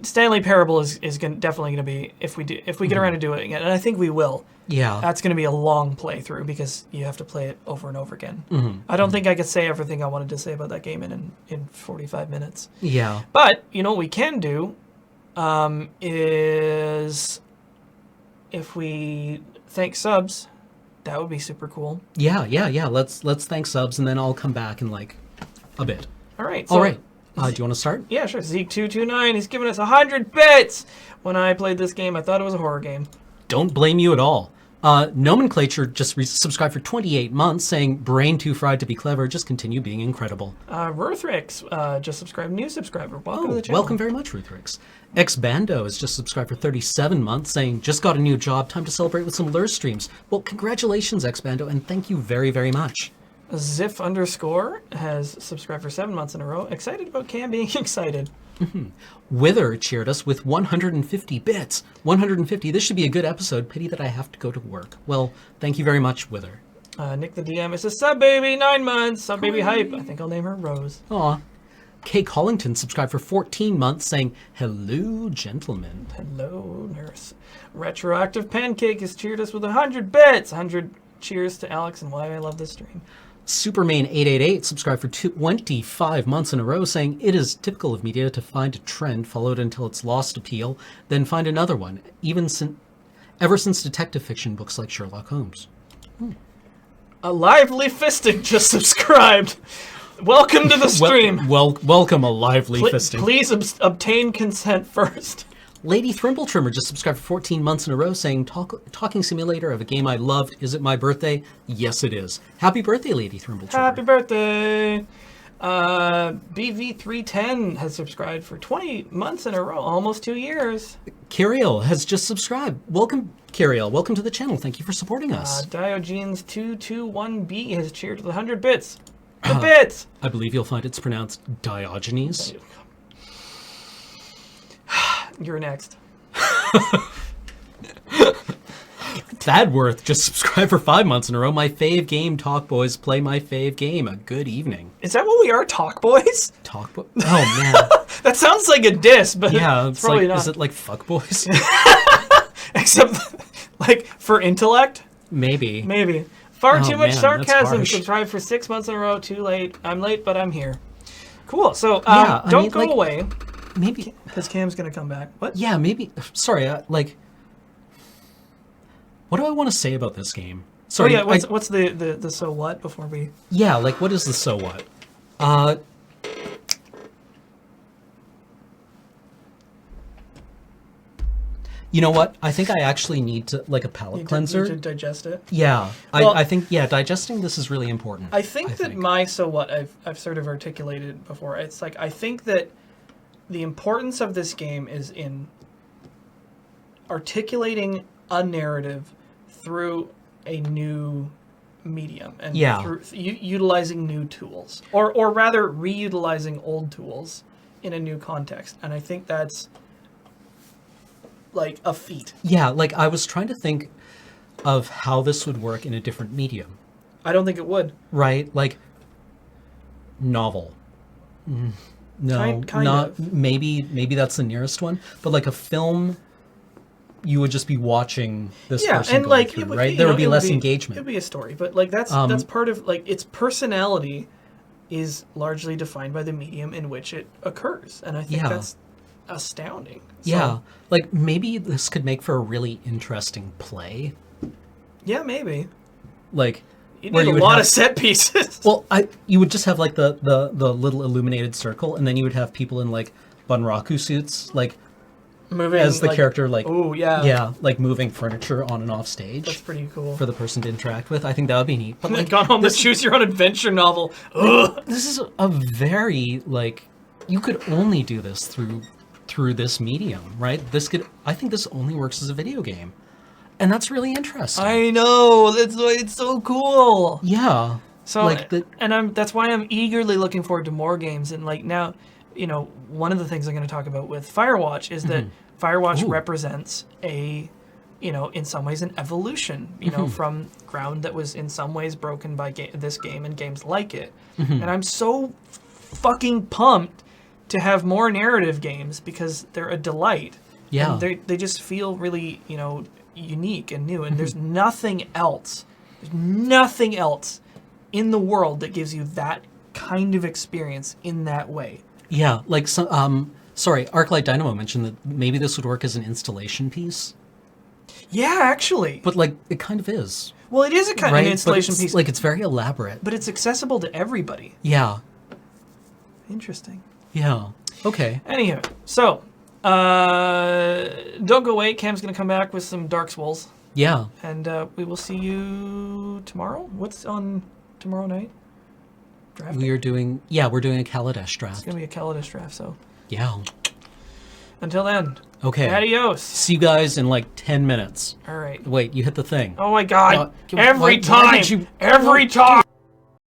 Stanley Parable is definitely going to be if we get around to do it again, and I think we will. Yeah. That's going to be a long playthrough because you have to play it over and over again. I don't think I could say everything I wanted to say about that game in 45 minutes. Yeah. But you know what we can do is if we thank subs, that would be super cool. Yeah. Let's thank subs, and then I'll come back in like a bit. All right. All right. Do you want to start? Yeah, sure. Zeke229, he's given us 100 bits. When I played this game, I thought it was a horror game. Don't blame you at all. Nomenclature just subscribed for 28 months, saying, brain too fried to be clever, just continue being incredible. Ruthrix just subscribed, new subscriber. Welcome to the channel. Welcome very much, Ruthrix. Xbando has just subscribed for 37 months, saying, just got a new job, time to celebrate with some Lure streams. Well, congratulations, Xbando, and thank you very, very much. Ziff_ has subscribed for 7 months in a row. Excited about Cam being excited. Wither cheered us with 150 bits. 150. This should be a good episode. Pity that I have to go to work. Well, thank you very much, Wither. Nick the DM is a sub baby, 9 months. Sub baby hype. I think I'll name her Rose. Aw. Kay Collington subscribed for 14 months, saying, hello, gentlemen. Hello, nurse. Retroactive Pancake has cheered us with 100 bits. 100 cheers to Alex and why I love this stream. Supermain888 subscribed for 25 months in a row, saying, it is typical of media to find a trend, follow it until it's lost appeal, then find another one, ever since detective fiction books like Sherlock Holmes. A lively fisting just subscribed. Welcome to the stream. Welcome, a lively fisting. Please obtain consent first. Lady Thrimble just subscribed for 14 months in a row, saying, talking simulator of a game I loved. Is it my birthday? Yes, it is. Happy birthday, Lady Thrimble. Happy birthday. BV310 has subscribed for 20 months in a row, almost 2 years. Kiriel has just subscribed. Welcome, Kiriel. Welcome to the channel. Thank you for supporting us. Diogenes221B has cheered with 100 bits. The bits! I believe you'll find it's pronounced Diogenes. You're next. Thadworth just subscribed for 5 months in a row. My fave game, Talk Boys. Play my fave game. A good evening. Is that what we are, Talk Boys? Talk Boys? Oh, man. That sounds like a diss, but Yeah, it's probably like, not. is it like Fuck Boys? Except, like, for intellect? Maybe. Maybe. Far Oh, too much man, that's sarcasm. harsh. Subscribed for 6 months in a row. Too late. I'm late, but I'm here. Cool. So, Yeah, I don't mean, go like- away, Maybe. because Cam's going to come back. What? Yeah, maybe. Sorry, like, what do I want to say about this game? Sorry. Oh yeah, what's the so what before we? Yeah, like what is the so what? You know what? I think I actually need to like a palate cleanser. Need to digest it. Yeah, Well- I think digesting this is really important. I think that my so what I've sort of articulated before. It's like I think that the importance of this game is in articulating a narrative through a new medium and Yeah. through utilizing new tools, or rather reutilizing old tools in a new context. And I think that's like a feat. Yeah, like I was trying to think of how this would work in a different medium, I don't think it would. right? Like novel. No, Kind not of. maybe that's the nearest one, but like a film, you would just be watching this Yeah, person and going like through, it would, right? you There know, would be it less engagement. It'd be a story, but like that's part of like its personality is largely defined by the medium in which it occurs, and I think Yeah. that's astounding. So, Yeah, like maybe this could make for a really interesting play. yeah, maybe Like you where need a would lot have- of set pieces. Well, you would just have like the little illuminated circle, and then you would have people in like Bunraku suits, like Moving as the like, character, like oh yeah, yeah, like moving furniture on and off stage that's pretty cool. for the person to interact with. I think that would be neat. But Like like gone home to choose your own adventure novel. Ugh. this is a very like you could only do this through this medium, right? I think this only works as a video game, and that's really interesting. I know that's why it's so cool. Yeah. So like the that's why I'm eagerly looking forward to more games. And like now, you know, one of the things I'm going to talk about with Firewatch is that Firewatch Ooh. represents a, you know, in some ways an evolution, you know, from ground that was in some ways broken by this game and games like it. And I'm so fucking pumped to have more narrative games because they're a delight. Yeah. And they just feel really, you know, unique and new. And there's nothing else. There's nothing else in the world that gives you that kind of experience in that way. yeah, like some sorry, Arclight Dynamo mentioned that maybe this would work as an installation piece, Yeah, actually. but like it kind of is, Well, it is a kind right? of an installation but it's, piece, like it's very elaborate. but it's accessible to everybody. Yeah, Interesting. yeah, okay. Anywho, so don't go away. Cam's gonna come back with some Dark Souls, Yeah, and we will see you tomorrow. What's on tomorrow night? Draft. we're doing a Kaladesh It's draft. gonna be a Kaladesh draft. So Yeah, until then, okay. adios. See you guys in like 10 minutes. All right. Wait, you hit the thing. Oh my God! Why Every did time. you- Every time.